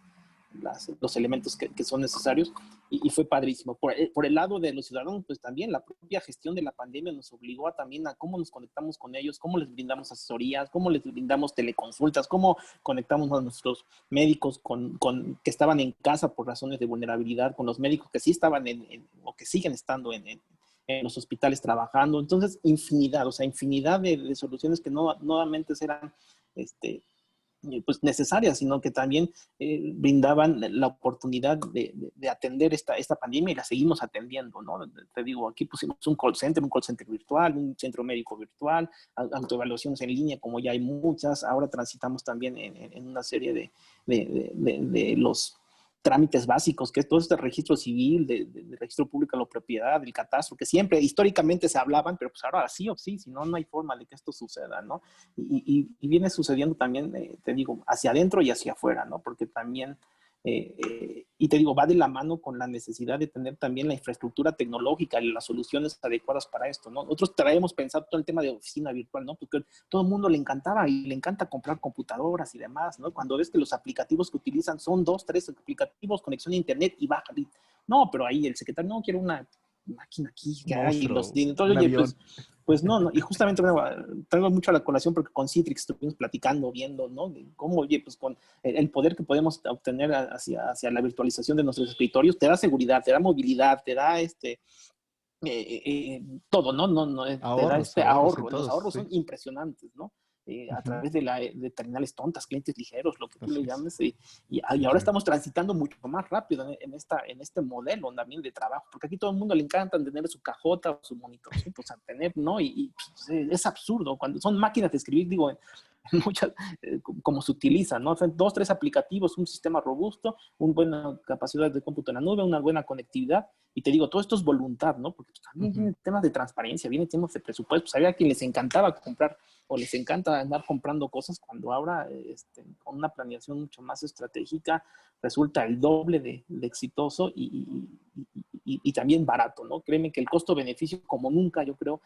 los elementos que son necesarios, y fue padrísimo. Por el lado de los ciudadanos, pues también la propia gestión de la pandemia nos obligó también a cómo nos conectamos con ellos, cómo les brindamos asesorías, cómo les brindamos teleconsultas, cómo conectamos a nuestros médicos que estaban en casa por razones de vulnerabilidad, con los médicos que sí estaban o que siguen estando en los hospitales trabajando. Entonces, infinidad de soluciones que no nuevamente eran pues necesarias, sino que también brindaban la oportunidad de atender esta pandemia, y la seguimos atendiendo, ¿no? Te digo, aquí pusimos un call center virtual, un centro médico virtual, autoevaluaciones en línea, como ya hay muchas. Ahora transitamos también en una serie de los trámites básicos, que es todo este registro civil, de registro público de la propiedad, del catastro, que siempre históricamente se hablaban, pero pues ahora sí o sí, si no, no hay forma de que esto suceda, ¿no? Y viene sucediendo también, te digo, hacia adentro y hacia afuera, ¿no? Porque también, y te digo, va de la mano con la necesidad de tener también la infraestructura tecnológica y las soluciones adecuadas para esto, ¿no? Nosotros traemos pensado todo el tema de oficina virtual, ¿no? Porque todo el mundo le encantaba y le encanta comprar computadoras y demás, ¿no? Cuando ves que los aplicativos que utilizan son 2, 3 aplicativos, conexión a internet y baja. No, pero ahí el secretario, no, quiero una máquina aquí que hay, y los entonces, oye, pues no, y justamente traigo mucho a la colación porque con Citrix estuvimos platicando, viendo, ¿no? De cómo, oye, pues con el poder que podemos obtener hacia la virtualización de nuestros escritorios, te da seguridad, te da movilidad, te da todo, ¿no? Te da ahorro. Los ahorros son impresionantes, ¿no? A través de terminales tontas, clientes ligeros, lo que tú le llames, y ahora estamos transitando mucho más rápido en este modelo también de trabajo, porque aquí todo el mundo le encanta tener su cajota o su monitorcito, o sea, tener, ¿no? Y pues, es absurdo, cuando son máquinas de escribir, digo, muchas, como se utiliza, ¿no? O sea, 2, 3 aplicativos, un sistema robusto, una buena capacidad de cómputo en la nube, una buena conectividad. Y te digo, todo esto es voluntad, ¿no? Porque también viene temas de transparencia, viene temas de presupuesto. Pues había quien les encantaba comprar o les encanta andar comprando cosas cuando ahora con una planeación mucho más estratégica resulta el doble de exitoso y también barato, ¿no? Créeme que el costo-beneficio, como nunca, yo creo,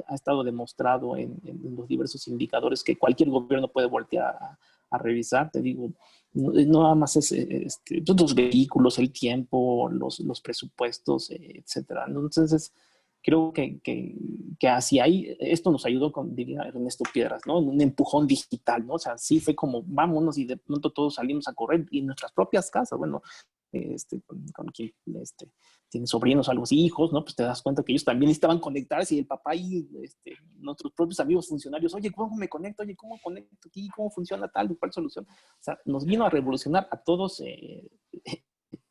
ha estado demostrado en los diversos indicadores que cualquier gobierno puede voltear a revisar. Te digo, no nada más es los vehículos, el tiempo, los presupuestos, etcétera. Entonces, creo que hacia ahí, esto nos ayudó, diría Ernesto Piedras, ¿no? Un empujón digital, ¿no? O sea, sí fue como, vámonos, y de pronto todos salimos a correr, y en nuestras propias casas, bueno, con quien tiene sobrinos o algo así, hijos, ¿no? Pues te das cuenta que ellos también estaban conectarse, y el papá y nuestros propios amigos funcionarios, oye, ¿cómo me conecto? Oye, ¿cómo conecto aquí? ¿Cómo funciona tal o cual solución? O sea, nos vino a revolucionar a todos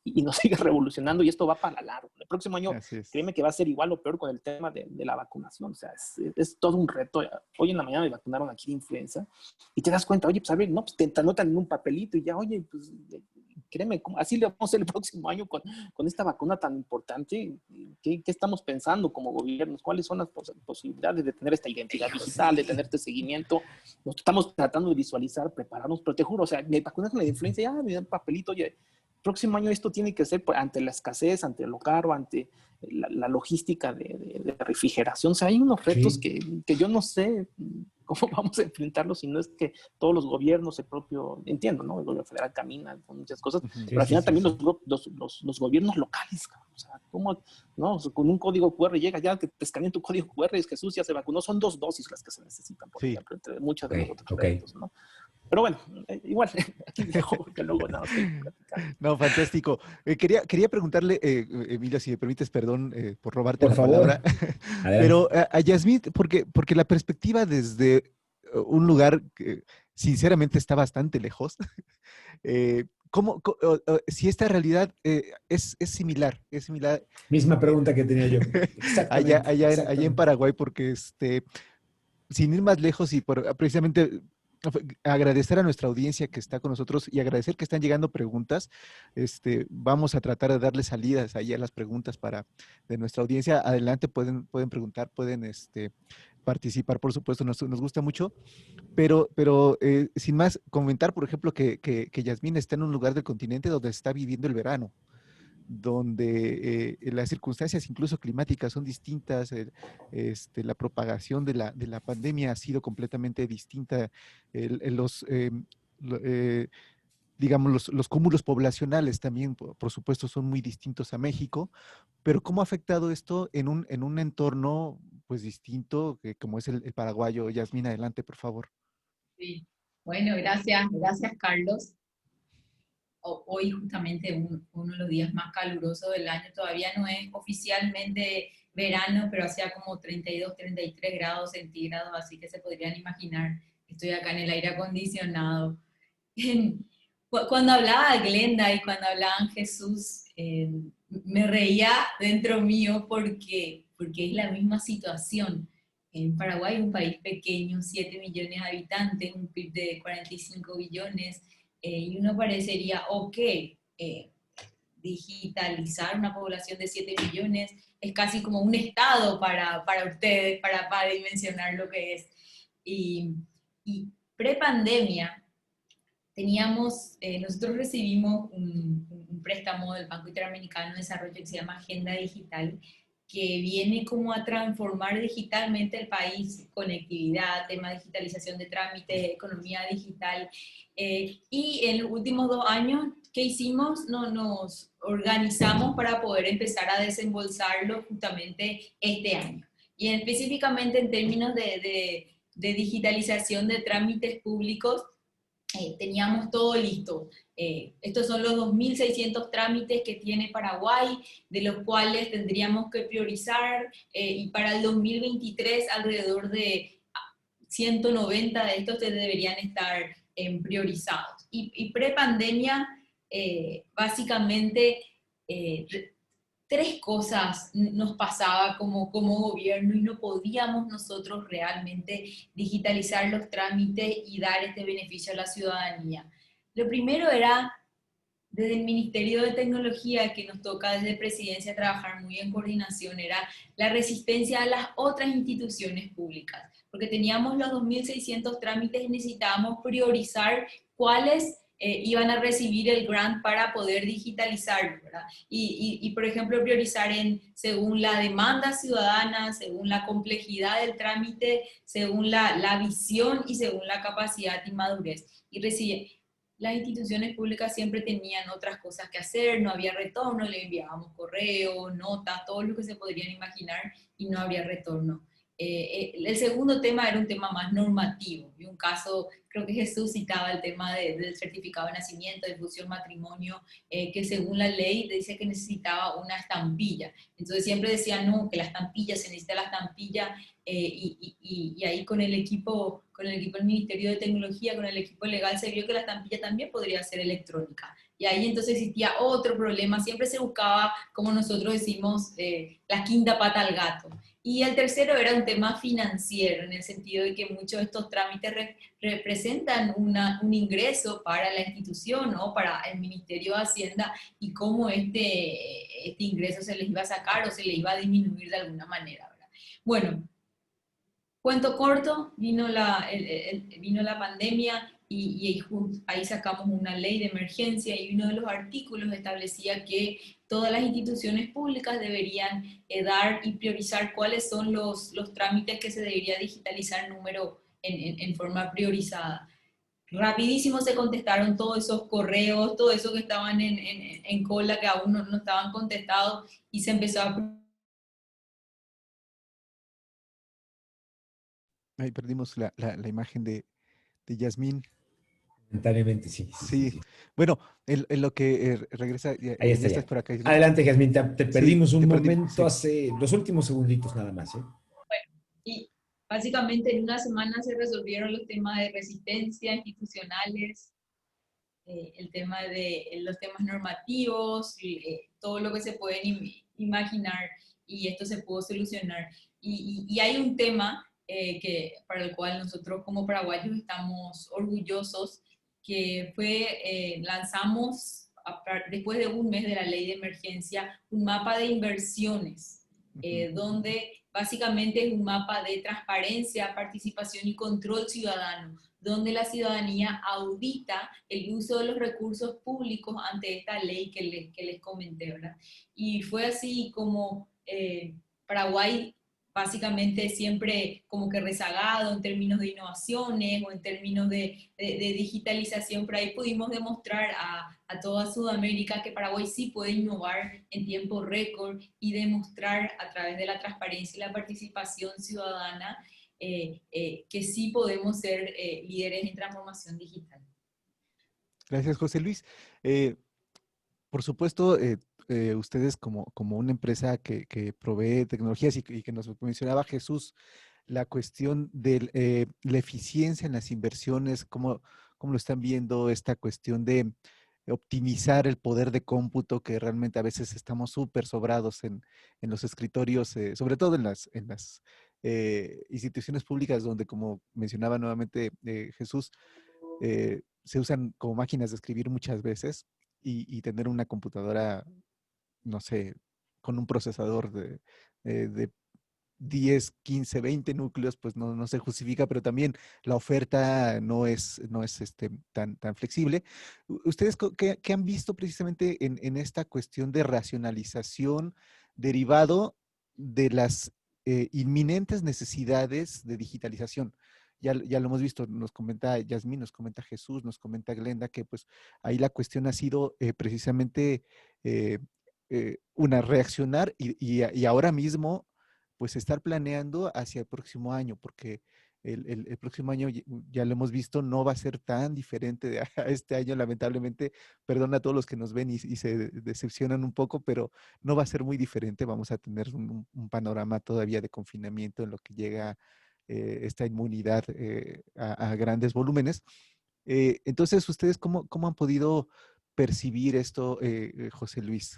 y nos sigue revolucionando, y esto va para largo. El próximo año, créeme que va a ser igual o peor con el tema de la vacunación. O sea, es todo un reto. Hoy en la mañana me vacunaron aquí de influenza y te das cuenta, oye, pues a ver, no, pues te anotan en un papelito y ya, oye, pues créeme, así le vamos a hacer el próximo año con esta vacuna tan importante. ¿Qué estamos pensando como gobiernos? ¿Cuáles son las posibilidades de tener esta identidad digital, de tener este seguimiento? Nos estamos tratando de visualizar, prepararnos, pero te juro, o sea, me vacunas con la influenza, ya me dan papelito, oye, próximo año esto tiene que ser ante la escasez, ante lo caro, ante la logística de refrigeración. O sea, hay unos retos que yo no sé cómo vamos a enfrentarlos, si no es que todos los gobiernos, el propio, entiendo, ¿no? El gobierno federal camina con muchas cosas, pero al final también los gobiernos locales, o sea, ¿cómo, no? Con un código QR llega ya, que te escanean tu código QR, es Jesús ya se vacunó, son 2 dosis las que se necesitan, por ejemplo, entre muchos de los otros retos, ¿no? Pero bueno, igual, aquí dejo que luego nada más platicar. No, fantástico. Quería preguntarle, Emilio, si me permites, perdón por robarte por la favor. palabra, pero a Yasmín, porque la perspectiva desde un lugar que sinceramente está bastante lejos, si esta realidad es similar? Misma pregunta que tenía yo. Exactamente. Allá en Paraguay, porque sin ir más lejos y precisamente agradecer a nuestra audiencia que está con nosotros y agradecer que están llegando preguntas. Vamos a tratar de darle salidas ahí a las preguntas de nuestra audiencia. Adelante, pueden preguntar, pueden participar, por supuesto, nos gusta mucho, pero sin más, comentar, por ejemplo, que Yasmín está en un lugar del continente donde está viviendo el verano, donde las circunstancias incluso climáticas son distintas, la propagación de la pandemia ha sido completamente distinta, digamos, los cúmulos poblacionales también, por supuesto, son muy distintos a México, pero ¿cómo ha afectado esto en un entorno pues distinto, como es el paraguayo? Yasmín, adelante, por favor. Sí, bueno, gracias Carlos. Hoy justamente uno de los días más calurosos del año, todavía no es oficialmente verano, pero hacía como 32, 33 grados centígrados, así que se podrían imaginar, estoy acá en el aire acondicionado. Cuando hablaba Glenda y cuando hablaban Jesús, me reía dentro mío porque es la misma situación. En Paraguay, un país pequeño, 7 millones de habitantes, un PIB de 45 billones, y uno parecería, ok, digitalizar una población de 7 millones es casi como un estado para ustedes, para dimensionar lo que es. Y pre-pandemia, nosotros recibimos un préstamo del Banco Interamericano de Desarrollo que se llama Agenda Digital, que viene como a transformar digitalmente el país, conectividad, tema de digitalización de trámites, economía digital, y en los últimos 2 años, ¿qué hicimos? Nos organizamos para poder empezar a desembolsarlo justamente este año. Y específicamente en términos de digitalización de trámites públicos, teníamos todo listo. Estos son los 2.600 trámites que tiene Paraguay, de los cuales tendríamos que priorizar, y para el 2023 alrededor de 190 de estos deberían estar priorizados. Y pre-pandemia, básicamente, tres cosas nos pasaba como gobierno y no podíamos nosotros realmente digitalizar los trámites y dar este beneficio a la ciudadanía. Lo primero era desde el Ministerio de Tecnología, que nos toca desde Presidencia trabajar muy en coordinación, era la resistencia a las otras instituciones públicas, porque teníamos los 2.600 trámites y necesitábamos priorizar cuáles iban a recibir el grant para poder digitalizarlo, ¿verdad? Por ejemplo, priorizar según la demanda ciudadana, según la complejidad del trámite, según la visión y según la capacidad y madurez. Y recibir las instituciones públicas siempre tenían otras cosas que hacer, no había retorno, le enviábamos correo, notas, todo lo que se podrían imaginar y no había retorno. El segundo tema era un tema más normativo, y un caso, creo que Jesús citaba el tema del certificado de nacimiento, de fusión matrimonio, que según la ley dice que necesitaba una estampilla. Entonces siempre decían, no, que la estampilla, se necesita la estampilla, y ahí con el equipo del Ministerio de Tecnología, con el equipo legal, se vio que la estampilla también podría ser electrónica. Y ahí entonces existía otro problema, siempre se buscaba, como nosotros decimos, la quinta pata al gato. Y el tercero era un tema financiero, en el sentido de que muchos de estos trámites representan un ingreso para la institución, ¿no? Para el Ministerio de Hacienda, y cómo este ingreso se les iba a sacar o se les iba a disminuir de alguna manera, ¿verdad? Bueno, cuento corto, vino la pandemia y ahí sacamos una ley de emergencia, y uno de los artículos establecía que todas las instituciones públicas deberían dar y priorizar cuáles son los trámites que se debería digitalizar en forma priorizada. Rapidísimo se contestaron todos esos correos, todo eso que estaban en cola, que aún no estaban contestados, y se empezó a... Ahí perdimos la imagen de Yasmín. Lamentablemente, sí, sí, sí, Sí, sí. bueno, en lo que regresa, ya, Ahí está ya ya. estás por acá, Yasmín. Adelante, Jazmín, te Sí, perdimos un te perdí, momento sí. hace los últimos segunditos nada más, ¿eh? Y básicamente en una semana se resolvieron los temas de resistencia institucionales, el tema de los temas normativos, todo lo que se pueden imaginar, y esto se pudo solucionar. Y hay un tema para el cual nosotros como paraguayos estamos orgullosos, que lanzamos después de un mes de la ley de emergencia, un mapa de inversiones, donde básicamente es un mapa de transparencia, participación y control ciudadano, donde la ciudadanía audita el uso de los recursos públicos ante esta ley que les comenté, ¿verdad? Y fue así como Paraguay básicamente siempre como que rezagado en términos de innovaciones o en términos de digitalización, pero ahí pudimos demostrar a toda Sudamérica que Paraguay sí puede innovar en tiempo récord y demostrar a través de la transparencia y la participación ciudadana que sí podemos ser líderes en transformación digital. Gracias, José Luis. Eh, por supuesto, ustedes como una empresa que provee tecnologías y que nos mencionaba Jesús, la cuestión de la eficiencia en las inversiones, cómo lo están viendo esta cuestión de optimizar el poder de cómputo, que realmente a veces estamos súper sobrados en los escritorios, sobre todo en las instituciones públicas, donde, como mencionaba nuevamente Jesús, se usan como máquinas de escribir muchas veces, y tener una computadora, no sé, con un procesador de 10, 15, 20 núcleos, pues no se justifica, pero también la oferta no es tan flexible. ¿Ustedes qué han visto precisamente en esta cuestión de racionalización derivado de las inminentes necesidades de digitalización? Ya lo hemos visto, nos comenta Yasmín, nos comenta Jesús, nos comenta Glenda, que pues ahí la cuestión ha sido precisamente una reaccionar y ahora mismo pues estar planeando hacia el próximo año, porque el próximo año, ya lo hemos visto, no va a ser tan diferente de a este año, lamentablemente. Perdón a todos los que nos ven y se decepcionan un poco, pero no va a ser muy diferente. Vamos a tener un panorama todavía de confinamiento en lo que llega esta inmunidad a grandes volúmenes. Entonces, ¿ustedes cómo han podido percibir esto, José Luis?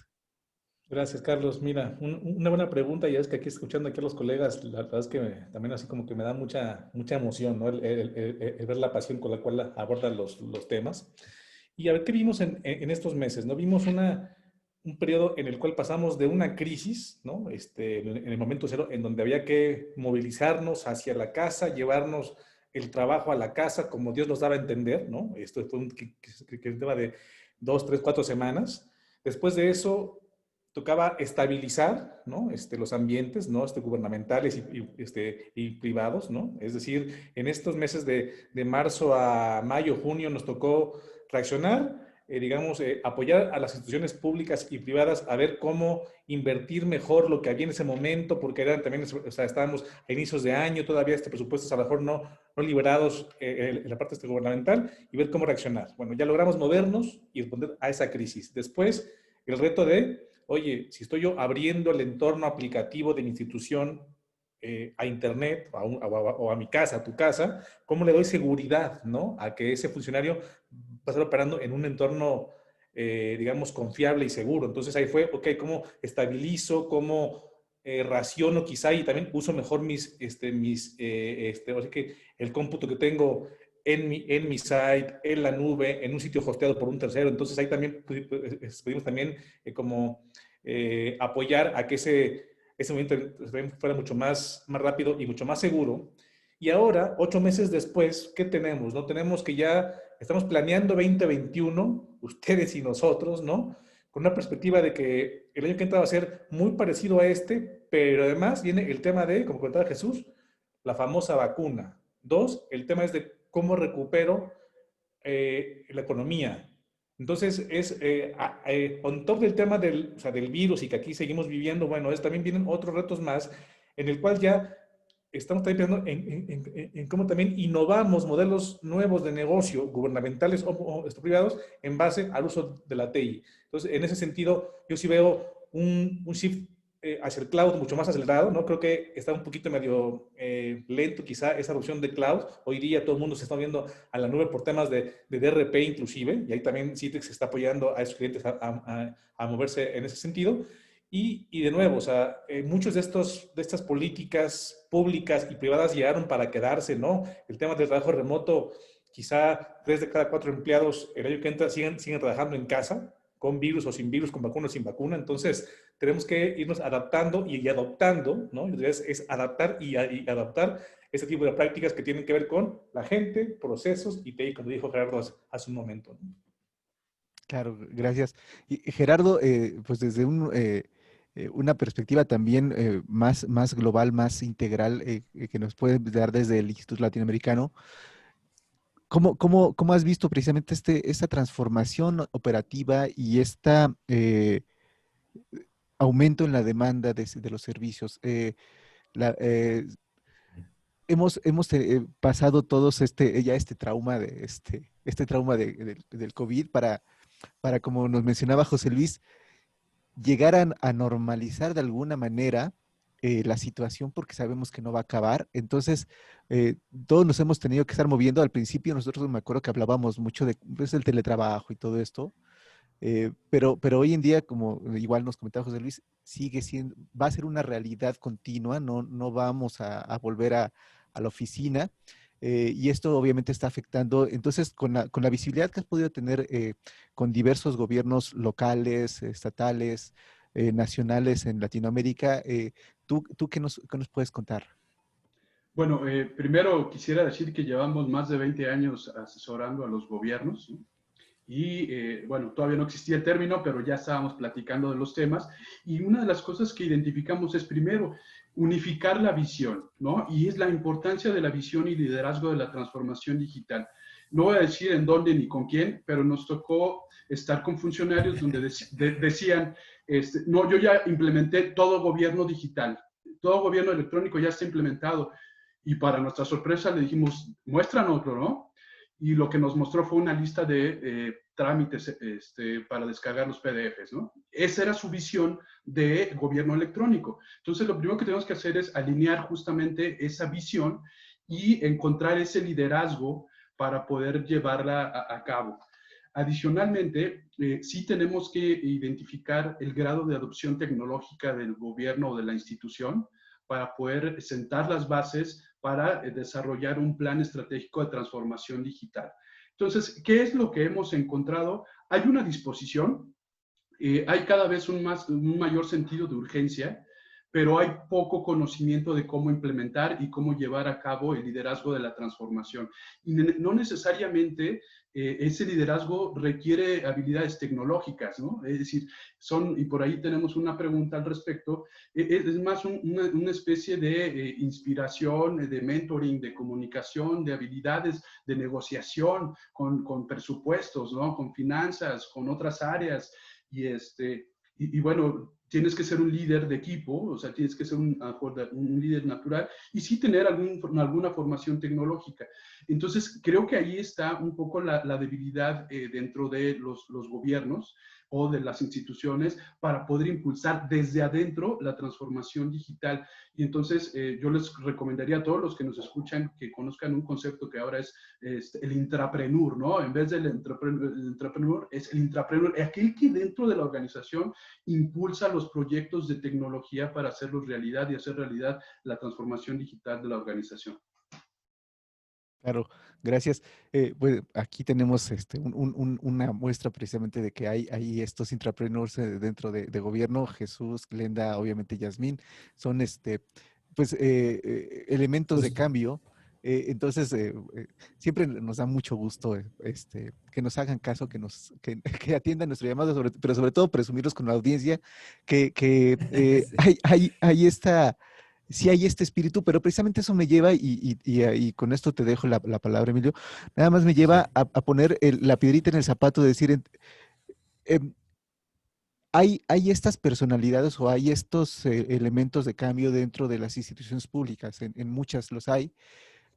Gracias, Carlos. Mira, una buena pregunta, y es que aquí escuchando aquí a los colegas, la verdad es que también así como que me da mucha emoción, ¿no? El ver la pasión con la cual abordan los temas. Y a ver, ¿qué vimos en estos meses? ¿No? Vimos un periodo en el cual pasamos de una crisis, ¿no? En el momento cero, en donde había que movilizarnos hacia la casa, llevarnos el trabajo a la casa, como Dios nos daba a entender, ¿no? Esto fue un tema de 2, 3, 4 semanas. Después de eso, tocaba estabilizar, ¿no? Los ambientes, ¿no? Gubernamentales y privados, ¿no? Es decir, en estos meses de marzo a mayo, junio, nos tocó reaccionar, digamos, apoyar a las instituciones públicas y privadas a ver cómo invertir mejor lo que había en ese momento, porque eran también, o sea, estábamos a inicios de año, todavía presupuestos a lo mejor no liberados en la parte gubernamental, y ver cómo reaccionar. Bueno, ya logramos movernos y responder a esa crisis. Después, el reto de, oye, si estoy yo abriendo el entorno aplicativo de mi institución a internet o a mi casa, a tu casa, ¿cómo le doy seguridad, ¿no? A que ese funcionario va a estar operando en un entorno, digamos, confiable y seguro. Entonces ahí fue, ok, ¿cómo estabilizo, cómo raciono quizá y también uso mejor así que el cómputo que tengo en mi site, en la nube, en un sitio hosteado por un tercero? Entonces ahí también pudimos también apoyar a que ese movimiento fuera mucho más rápido y mucho más seguro. Y ahora, 8 meses después, ¿qué tenemos? ¿No? Tenemos que ya estamos planeando 2021, ustedes y nosotros, ¿no? Con una perspectiva de que el año que entra va a ser muy parecido a pero además viene el tema de, como comentaba Jesús, la famosa vacuna. 2, el tema es de cómo recupero la economía. Entonces, on top del tema o sea, del virus y que aquí seguimos viviendo, bueno, también vienen otros retos más en el cual ya estamos también pensando en cómo también innovamos modelos nuevos de negocio, gubernamentales o privados, en base al uso de la TI. Entonces, en ese sentido, yo sí veo un shift hacia el cloud mucho más acelerado, ¿no? Creo que está un poquito medio lento quizá esa adopción de cloud. Hoy día todo el mundo se está viendo a la nube por temas de DRP inclusive, y ahí también Citrix está apoyando a esos clientes a moverse en ese sentido. Y de nuevo, o sea, muchos de estas políticas públicas y privadas llegaron para quedarse, ¿no? El tema del trabajo remoto, quizá 3 de cada 4 empleados el año que entra siguen trabajando en casa, con virus o sin virus, con vacuna o sin vacuna. Entonces, tenemos que irnos adaptando y adoptando, ¿no? Es adaptar y adaptar ese tipo de prácticas que tienen que ver con la gente, procesos y TI, como dijo Gerardo hace un momento, ¿no? Claro, gracias. Y Gerardo, pues desde una perspectiva también más global, más integral, que nos puede dar desde el Instituto Latinoamericano, ¿cómo has visto precisamente esta transformación operativa y aumento en la demanda de los servicios? La- eh, hemos pasado todos este trauma este trauma del COVID para, como nos mencionaba José Luis, llegar a normalizar de alguna manera la situación, porque sabemos que no va a acabar. Entonces, todos nos hemos tenido que estar moviendo. Al principio nosotros me acuerdo que hablábamos mucho de pues, el teletrabajo y todo esto, pero hoy en día, como igual nos comentaba José Luis, va a ser una realidad continua, no vamos a volver a la oficina. Y esto obviamente está afectando. Entonces, con la visibilidad que has podido tener con diversos gobiernos locales, estatales, nacionales en Latinoamérica, ¿tú qué nos puedes contar? Bueno, primero quisiera decir que llevamos más de 20 años asesorando a los gobiernos, ¿no? Y bueno, todavía no existía el término, pero ya estábamos platicando de los temas. Y una de las cosas que identificamos es primero unificar la visión, ¿no? Y es la importancia de la visión y liderazgo de la transformación digital. No voy a decir en dónde ni con quién, pero nos tocó estar con funcionarios donde decían, no, yo ya implementé todo gobierno digital, todo gobierno electrónico ya está implementado. Y para nuestra sorpresa le dijimos, muéstranoslo, ¿no? Y lo que nos mostró fue una lista de trámites para descargar los PDFs, ¿no? Esa era su visión de gobierno electrónico. Entonces, lo primero que tenemos que hacer es alinear justamente esa visión y encontrar ese liderazgo para poder llevarla a cabo. Adicionalmente, sí tenemos que identificar el grado de adopción tecnológica del gobierno o de la institución para poder sentar las bases para desarrollar un plan estratégico de transformación digital. Entonces, ¿qué es lo que hemos encontrado? Hay una disposición, hay cada vez un mayor sentido de urgencia, pero hay poco conocimiento de cómo implementar y cómo llevar a cabo el liderazgo de la transformación. Y no necesariamente ese liderazgo requiere habilidades tecnológicas, ¿no? Es decir, y por ahí tenemos una pregunta al respecto, es más una especie de inspiración, de mentoring, de comunicación, de habilidades de negociación con presupuestos, ¿no? Con finanzas, con otras áreas. Y bueno, tienes que ser un líder de equipo, o sea, tienes que ser un líder natural y sí tener alguna formación tecnológica. Entonces, creo que ahí está un poco la debilidad dentro de los gobiernos o de las instituciones para poder impulsar desde adentro la transformación digital. Y entonces yo les recomendaría a todos los que nos escuchan que conozcan un concepto que ahora es el intrapreneur, ¿no? En vez del entrepreneur, es el intrapreneur, aquel que dentro de la organización impulsa los proyectos de tecnología para hacerlos realidad y hacer realidad la transformación digital de la organización. Claro, gracias. Pues aquí tenemos una muestra precisamente de que hay estos intrapreneurs dentro de gobierno. Jesús, Glenda, obviamente Yasmín, son elementos de cambio. Entonces, siempre nos da mucho gusto que nos hagan caso, que atiendan nuestro llamado, pero sobre todo presumirlos con la audiencia, que sí hay este espíritu, pero precisamente eso me lleva, y con esto te dejo la palabra, Emilio, nada más me lleva a poner la piedrita en el zapato de decir, hay estas personalidades o hay estos elementos de cambio dentro de las instituciones públicas, en muchas los hay,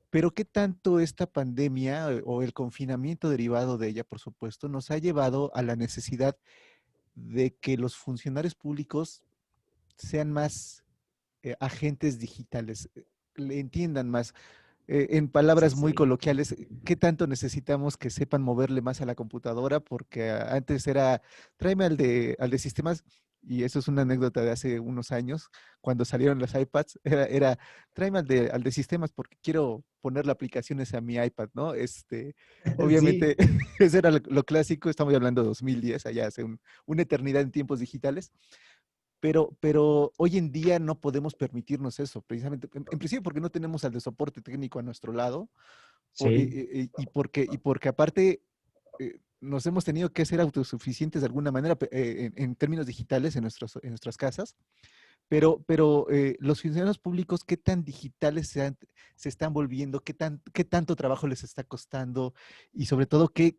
pero ¿qué tanto esta pandemia o el confinamiento derivado de ella, por supuesto, nos ha llevado a la necesidad de que los funcionarios públicos sean más agentes digitales, le entiendan más? En palabras muy coloquiales, ¿qué tanto necesitamos que sepan moverle más a la computadora? Porque antes era, tráeme al de sistemas, y eso es una anécdota de hace unos años, cuando salieron los iPads, tráeme al de sistemas porque quiero ponerle aplicaciones a mi iPad, ¿no? Obviamente, eso era lo clásico, estamos hablando de 2010, allá hace una eternidad en tiempos digitales. Pero hoy en día no podemos permitirnos eso, precisamente, en principio porque no tenemos al de soporte técnico a nuestro lado, y porque aparte nos hemos tenido que ser autosuficientes de alguna manera en términos digitales en nuestras casas, pero los funcionarios públicos, ¿qué tan digitales se están volviendo? ¿Qué tanto trabajo les está costando? Y sobre todo, ¿qué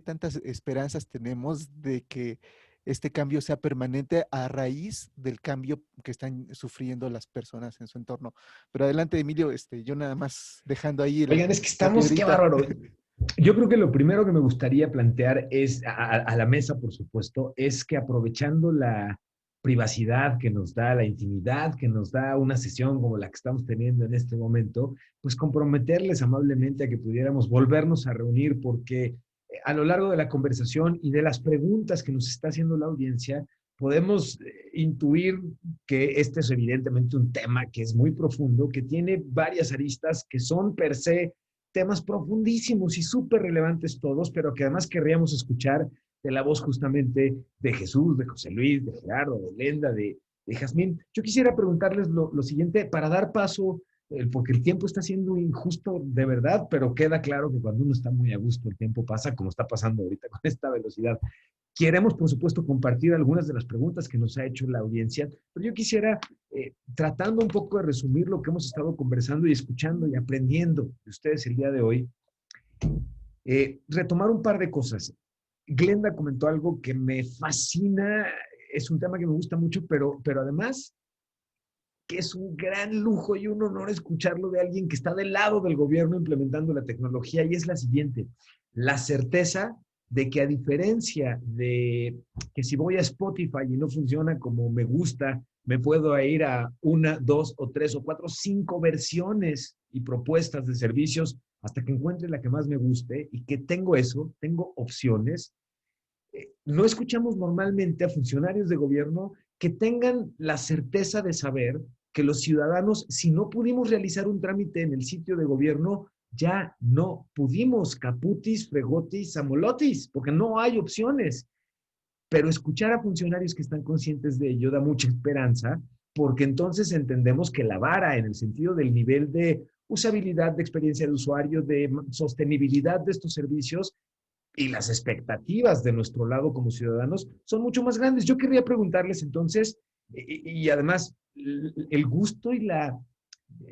tantas esperanzas tenemos de que este cambio sea permanente a raíz del cambio que están sufriendo las personas en su entorno? Pero adelante, Emilio, yo nada más dejando ahí Oigan, es que estamos, qué bárbaro. Yo creo que lo primero que me gustaría plantear es, a la mesa, por supuesto, es que aprovechando la privacidad que nos da, la intimidad que nos da una sesión como la que estamos teniendo en este momento, pues comprometerles amablemente a que pudiéramos volvernos a reunir, porque a lo largo de la conversación y de las preguntas que nos está haciendo la audiencia, podemos intuir que este es evidentemente un tema que es muy profundo, que tiene varias aristas que son per se temas profundísimos y súper relevantes todos, pero que además querríamos escuchar de la voz justamente de Jesús, de José Luis, de Gerardo, de Lenda, de Jazmín. Yo quisiera preguntarles lo siguiente para dar paso, porque el tiempo está siendo injusto de verdad, pero queda claro que cuando uno está muy a gusto el tiempo pasa como está pasando ahorita con esta velocidad. Queremos, por supuesto, compartir algunas de las preguntas que nos ha hecho la audiencia, pero yo quisiera, tratando un poco de resumir lo que hemos estado conversando y escuchando y aprendiendo de ustedes el día de hoy, retomar un par de cosas. Glenda comentó algo que me fascina, es un tema que me gusta mucho, pero además que es un gran lujo y un honor escucharlo de alguien que está del lado del gobierno implementando la tecnología, y es la siguiente: la certeza de que, a diferencia de que si voy a Spotify y no funciona como me gusta, me puedo ir a 1, 2 o 3 o 4 o 5 versiones y propuestas de servicios hasta que encuentre la que más me guste y que tengo eso, tengo opciones. No escuchamos normalmente a funcionarios de gobierno que tengan la certeza de saber que los ciudadanos, si no pudimos realizar un trámite en el sitio de gobierno, ya no pudimos, caputis, fregotis, amolotis, porque no hay opciones. Pero escuchar a funcionarios que están conscientes de ello da mucha esperanza, porque entonces entendemos que la vara, en el sentido del nivel de usabilidad, de experiencia de usuario, de sostenibilidad de estos servicios y las expectativas de nuestro lado como ciudadanos son mucho más grandes. Yo querría preguntarles entonces, y además el gusto y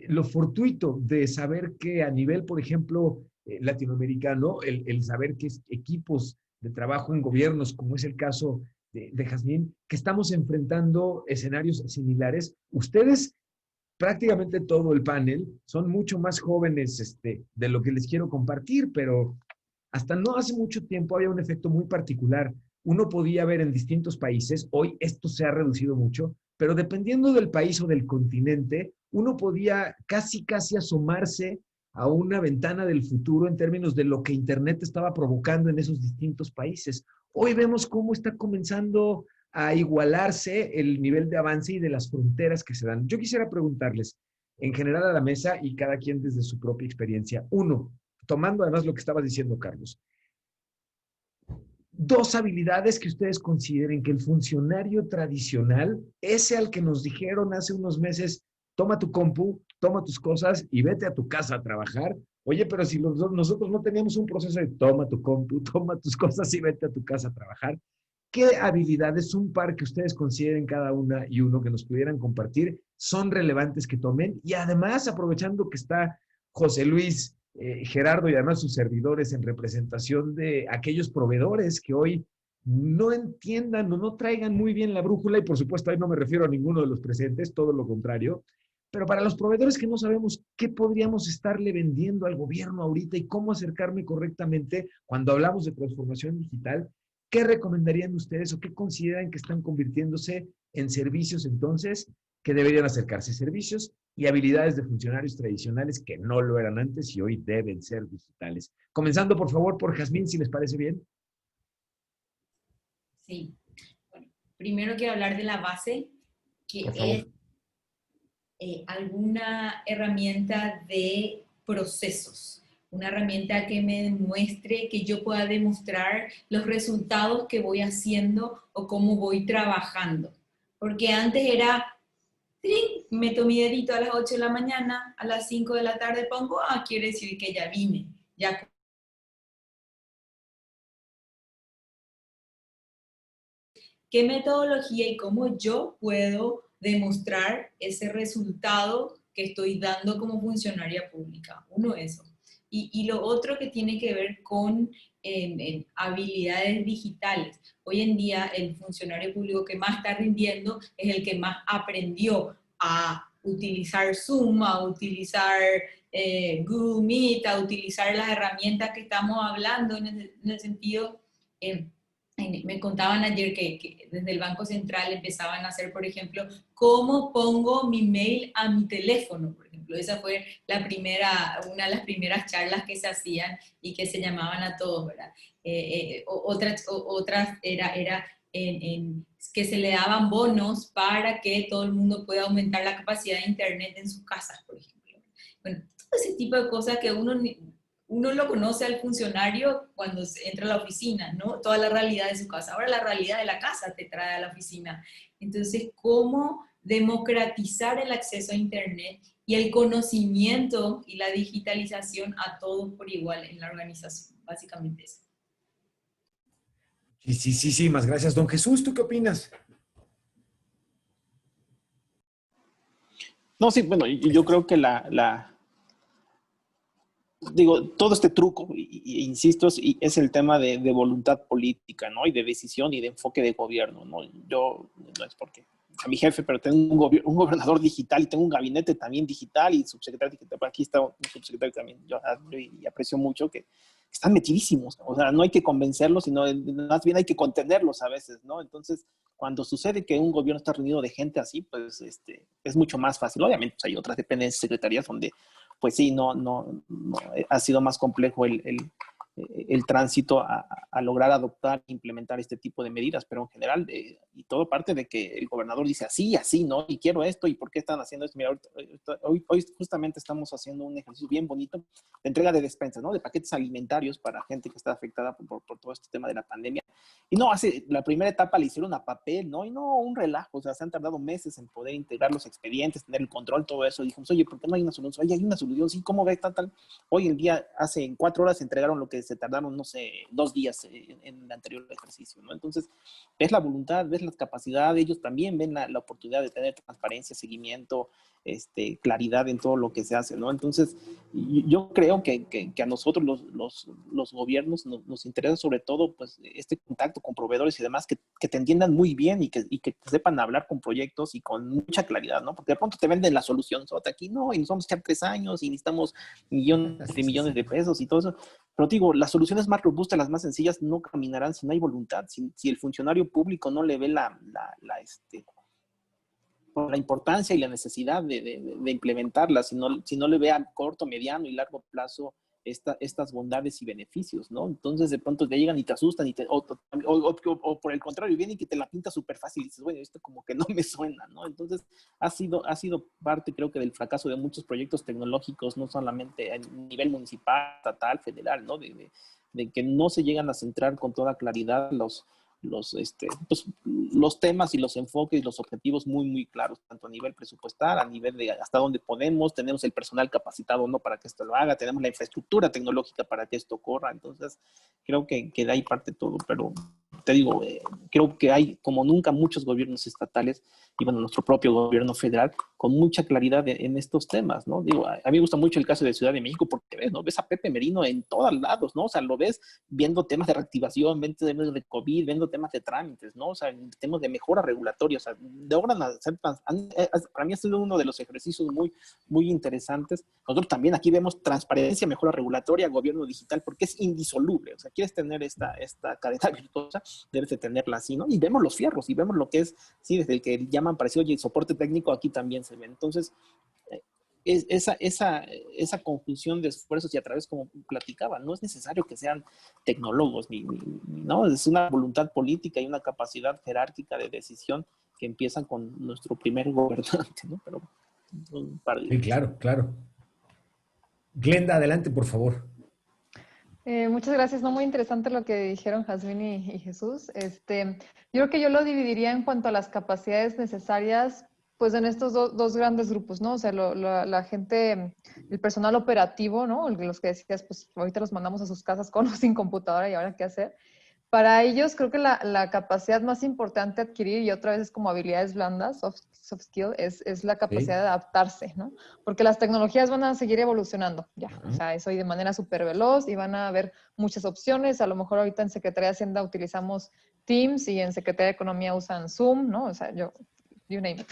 lo fortuito de saber que a nivel, por ejemplo, latinoamericano, el saber que equipos de trabajo en gobiernos, como es el caso de Jazmín, que estamos enfrentando escenarios similares. Ustedes, prácticamente todo el panel, son mucho más jóvenes de lo que les quiero compartir, pero hasta no hace mucho tiempo había un efecto muy particular. Uno podía ver en distintos países, hoy esto se ha reducido mucho, pero dependiendo del país o del continente, uno podía casi asomarse a una ventana del futuro en términos de lo que Internet estaba provocando en esos distintos países. Hoy vemos cómo está comenzando a igualarse el nivel de avance y de las fronteras que se dan. Yo quisiera preguntarles, en general a la mesa y cada quien desde su propia experiencia. Uno, tomando además lo que estabas diciendo, Carlos, dos habilidades que ustedes consideren que el funcionario tradicional, ese al que nos dijeron hace unos meses, toma tu compu, toma tus cosas y vete a tu casa a trabajar. Oye, pero si nosotros no teníamos un proceso de toma tu compu, toma tus cosas y vete a tu casa a trabajar, ¿qué habilidades, un par que ustedes consideren cada una y uno que nos pudieran compartir, son relevantes que tomen? Y además, aprovechando que está José Luis, Gerardo y además sus servidores en representación de aquellos proveedores que hoy no entiendan o no traigan muy bien la brújula, y por supuesto ahí no me refiero a ninguno de los presentes, todo lo contrario, pero para los proveedores que no sabemos qué podríamos estarle vendiendo al gobierno ahorita y cómo acercarme correctamente cuando hablamos de transformación digital, ¿qué recomendarían ustedes o qué consideran que están convirtiéndose en servicios entonces que deberían acercarse? Servicios y habilidades de funcionarios tradicionales que no lo eran antes y hoy deben ser digitales. Comenzando, por favor, por Jazmín, si les parece bien. Sí. Bueno, primero quiero hablar de la base, que es alguna herramienta de procesos. Una herramienta que me demuestre, que yo pueda demostrar los resultados que voy haciendo o cómo voy trabajando. Porque antes era, meto mi dedito a las 8 de la mañana, a las 5 de la tarde pongo, quiere decir que ya vine, ya. ¿Qué metodología y cómo yo puedo demostrar ese resultado que estoy dando como funcionaria pública? Uno, eso. Y lo otro que tiene que ver con habilidades digitales. Hoy en día el funcionario público que más está rindiendo es el que más aprendió a utilizar Zoom, a utilizar Google Meet, a utilizar las herramientas que estamos hablando en el sentido... me contaban ayer que desde el Banco Central empezaban a hacer, por ejemplo, ¿cómo pongo mi mail a mi teléfono? Por ejemplo, esa fue una de las primeras charlas que se hacían y que se llamaban a todos, ¿verdad? Otras era que se le daban bonos para que todo el mundo pueda aumentar la capacidad de internet en sus casas, por ejemplo. Bueno, todo ese tipo de cosas que uno lo conoce al funcionario cuando entra a la oficina, ¿no? Toda la realidad de su casa. Ahora la realidad de la casa te trae a la oficina. Entonces, ¿cómo democratizar el acceso a Internet y el conocimiento y la digitalización a todos por igual en la organización? Básicamente eso. Sí, más gracias. Don Jesús, ¿tú qué opinas? No, sí, bueno, yo creo que digo, todo este truco, insisto, es el tema de voluntad política, ¿no? Y de decisión y de enfoque de gobierno, ¿no? Yo, no es porque a mi jefe, pero tengo un gobernador digital y tengo un gabinete también digital y subsecretario digital. Aquí está un subsecretario también, yo y aprecio mucho que están metidísimos. O sea, no hay que convencerlos, sino más bien hay que contenerlos a veces, ¿no? Entonces, cuando sucede que un gobierno está reunido de gente así, pues es mucho más fácil. Obviamente, pues, hay otras dependencias, secretarías donde pues sí, ha sido más complejo el tránsito a lograr adoptar e implementar este tipo de medidas, pero en general, y todo parte de que el gobernador dice así, ¿no? Y quiero esto, ¿y por qué están haciendo esto? Mira, hoy justamente estamos haciendo un ejercicio bien bonito de entrega de despensas, ¿no? De paquetes alimentarios para gente que está afectada por todo este tema de la pandemia. Y no, la primera etapa le hicieron a papel, ¿no? Y no, un relajo, o sea, se han tardado meses en poder integrar los expedientes, tener el control, todo eso. Y dijimos, oye, ¿por qué no hay una solución? Oye, hay una solución, sí, ¿cómo ves? Tal. Hoy en día, hace 4 horas se entregaron lo que se tardaron, no sé, 2 días en el anterior ejercicio, ¿no? Entonces, ves la voluntad, ves la capacidad, ellos también ven la oportunidad de tener transparencia, seguimiento, claridad en todo lo que se hace, ¿no? Entonces, yo creo que a nosotros los gobiernos nos interesa sobre todo, pues, este contacto con proveedores y demás que te entiendan muy bien y que sepan hablar con proyectos y con mucha claridad, ¿no? Porque de pronto te venden la solución, aquí no, y nos vamos a echar 3 años y necesitamos millones de pesos y todo eso. Pero digo, las soluciones más robustas, las más sencillas, no caminarán si no hay voluntad, si el funcionario público no le ve la importancia y la necesidad de implementarlas, si no le ve a corto, mediano y largo plazo estas bondades y beneficios, ¿no? Entonces de pronto te llegan y te asustan o por el contrario, vienen y que te la pinta súper fácil y dices, bueno, esto como que no me suena, ¿no? Entonces ha sido parte, creo que, del fracaso de muchos proyectos tecnológicos, no solamente a nivel municipal, estatal, federal, ¿no? De que no se llegan a centrar con toda claridad los temas y los enfoques y los objetivos muy, muy claros, tanto a nivel presupuestal, a nivel de hasta dónde podemos, tenemos el personal capacitado, ¿no? Para que esto lo haga, tenemos la infraestructura tecnológica para que esto corra. Entonces, creo que de ahí parte todo, pero te digo, creo que hay como nunca muchos gobiernos estatales y bueno, nuestro propio gobierno federal con mucha claridad en estos temas, ¿no? Digo, a mí me gusta mucho el caso de Ciudad de México porque ves, ¿no? Ves a Pepe Merino en todos lados, ¿no? O sea, lo ves viendo temas de reactivación, viendo temas de COVID, viendo temas de trámites, ¿no? O sea, temas de mejora regulatoria, o sea, logran hacer, para mí ha sido uno de los ejercicios muy, muy interesantes. Nosotros también aquí vemos transparencia, mejora regulatoria, gobierno digital, porque es indisoluble, o sea, quieres tener esta cadena virtuosa, debes de tenerla así, ¿no? Y vemos los fierros, y vemos lo que es, sí, desde el que llaman para decir, oye, el soporte técnico aquí también se ve. Entonces, esa conjunción de esfuerzos y a través, como platicaba, no es necesario que sean tecnólogos, no, es una voluntad política y una capacidad jerárquica de decisión que empiezan con nuestro primer gobernante, ¿no? Pero sí, claro. Glenda, adelante, por favor. Muchas gracias, no, muy interesante lo que dijeron Jazmín y Jesús. Yo creo que yo lo dividiría en cuanto a las capacidades necesarias, pues en estos dos grandes grupos, ¿no? O sea, la gente, el personal operativo, ¿no? Los que decías, pues ahorita los mandamos a sus casas con o sin computadora y ahora qué hacer. Para ellos creo que la capacidad más importante a adquirir, y otra vez es como habilidades blandas, soft skill, es la capacidad de adaptarse, ¿no? Porque las tecnologías van a seguir evolucionando, ya. O sea, eso y de manera súper veloz y van a haber muchas opciones. A lo mejor ahorita en Secretaría de Hacienda utilizamos Teams y en Secretaría de Economía usan Zoom, ¿no? O sea, you name it.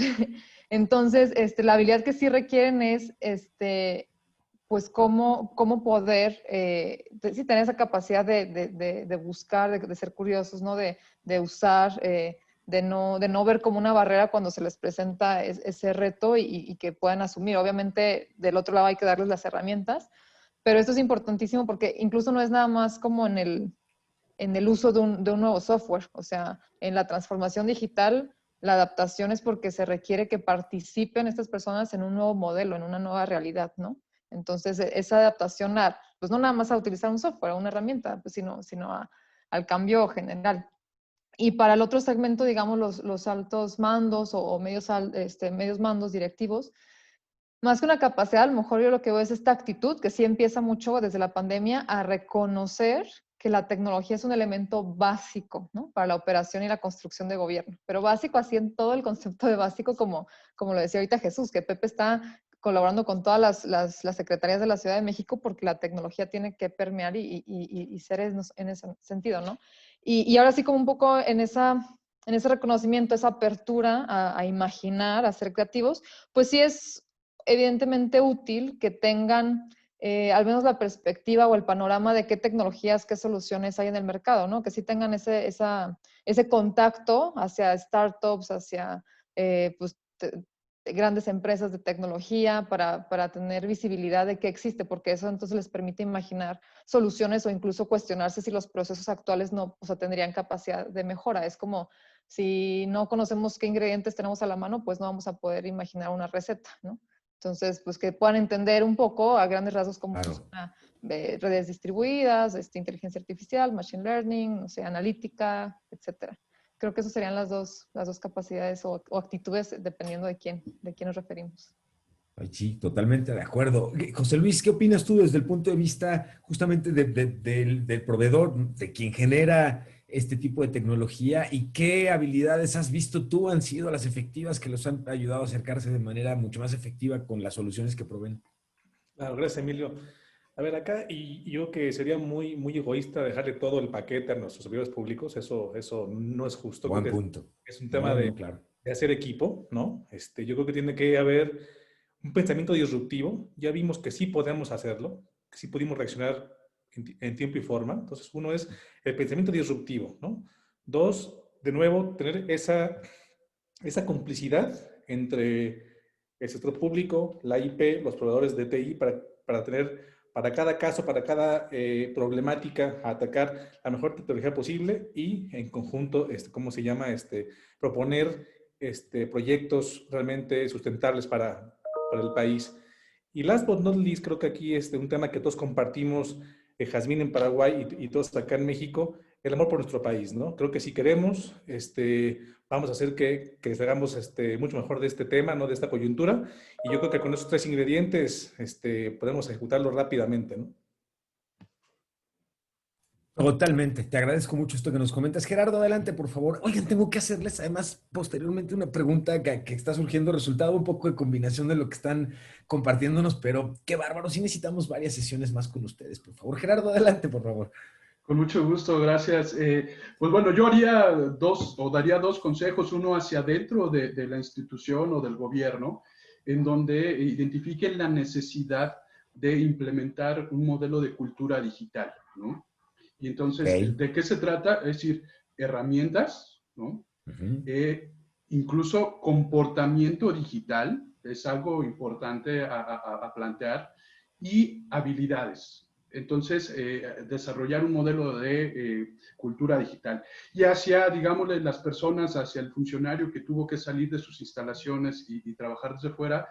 Entonces, la habilidad que sí requieren es, pues cómo poder, sí, tener esa capacidad de buscar, de ser curiosos, ¿no? De usar, de no ver como una barrera cuando se les presenta ese reto y que puedan asumir. Obviamente, del otro lado hay que darles las herramientas, pero esto es importantísimo porque incluso no es nada más como en el uso de un nuevo software. O sea, en la transformación digital, la adaptación es porque se requiere que participen estas personas en un nuevo modelo, en una nueva realidad, ¿no? Entonces, esa adaptación pues no nada más a utilizar un software, una herramienta, pues, sino al cambio general. Y para el otro segmento, digamos, los altos mandos o medios mandos directivos, más que una capacidad, a lo mejor yo lo que veo es esta actitud que sí empieza mucho desde la pandemia a reconocer que la tecnología es un elemento básico, ¿no? Para la operación y la construcción de gobierno. Pero básico así en todo el concepto de básico, como lo decía ahorita Jesús, que Pepe está colaborando con todas las secretarías de la Ciudad de México porque la tecnología tiene que permear y ser en ese sentido, ¿no? Y ahora sí como un poco en ese reconocimiento, esa apertura a imaginar, a ser creativos, pues sí es evidentemente útil que tengan al menos la perspectiva o el panorama de qué tecnologías, qué soluciones hay en el mercado, ¿no? Que sí tengan ese contacto hacia startups, hacia pues, grandes empresas de tecnología para tener visibilidad de qué existe, porque eso entonces les permite imaginar soluciones o incluso cuestionarse si los procesos actuales no, o sea, tendrían capacidad de mejora. Es como si no conocemos qué ingredientes tenemos a la mano, pues no vamos a poder imaginar una receta, ¿no? Entonces, pues que puedan entender un poco a grandes rasgos cómo funciona redes distribuidas, inteligencia artificial, machine learning, no sé, analítica, etcétera. Creo que esas serían las dos capacidades o actitudes dependiendo de quién nos referimos. Ay, sí, totalmente de acuerdo. José Luis, ¿qué opinas tú desde el punto de vista justamente del proveedor, de quien genera este tipo de tecnología y qué habilidades has visto tú han sido las efectivas que los han ayudado a acercarse de manera mucho más efectiva con las soluciones que proveen? Claro, gracias, Emilio. A ver, acá, y yo que sería muy, muy egoísta dejarle todo el paquete a nuestros servidores públicos, eso no es justo. Buen Creo que punto. es un tema de hacer equipo, ¿no? Yo creo que tiene que haber un pensamiento disruptivo. Ya vimos que sí podemos hacerlo, que sí pudimos reaccionar en tiempo y forma. Entonces, uno es el pensamiento disruptivo, ¿no? Dos, de nuevo, tener esa complicidad entre el sector público, la IP, los proveedores de TI, para tener para cada caso, para cada problemática, a atacar la mejor tecnología posible y en conjunto, ¿cómo se llama? Proponer proyectos realmente sustentables para el país. Y last but not least, creo que aquí un tema que todos compartimos, Jazmín en Paraguay y todos acá en México, el amor por nuestro país, ¿no? Creo que si queremos, vamos a hacer que hagamos mucho mejor de este tema, ¿no? De esta coyuntura. Y yo creo que con esos tres ingredientes podemos ejecutarlo rápidamente, ¿no? Totalmente. Te agradezco mucho esto que nos comentas. Gerardo, adelante, por favor. Oigan, tengo que hacerles además posteriormente una pregunta que está surgiendo resultado un poco de combinación de lo que están compartiéndonos, pero qué bárbaro. Sí necesitamos varias sesiones más con ustedes, por favor. Gerardo, adelante, por favor. Con mucho gusto, gracias. Pues bueno, yo daría dos consejos, uno hacia adentro de la institución o del gobierno, en donde identifiquen la necesidad de implementar un modelo de cultura digital, ¿no? Y entonces, ¿de qué se trata? Es decir, herramientas, ¿no? Incluso comportamiento digital, es algo importante a plantear, y habilidades. Entonces, desarrollar un modelo de cultura digital. Y hacia, digámosle, las personas, hacia el funcionario que tuvo que salir de sus instalaciones y trabajar desde fuera,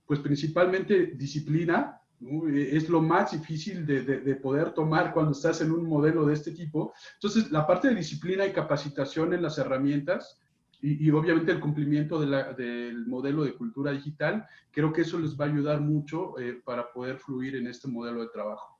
pues principalmente disciplina, ¿no? Es lo más difícil de poder tomar cuando estás en un modelo de este tipo. Entonces, la parte de disciplina y capacitación en las herramientas y obviamente el cumplimiento del modelo de cultura digital, creo que eso les va a ayudar mucho para poder fluir en este modelo de trabajo.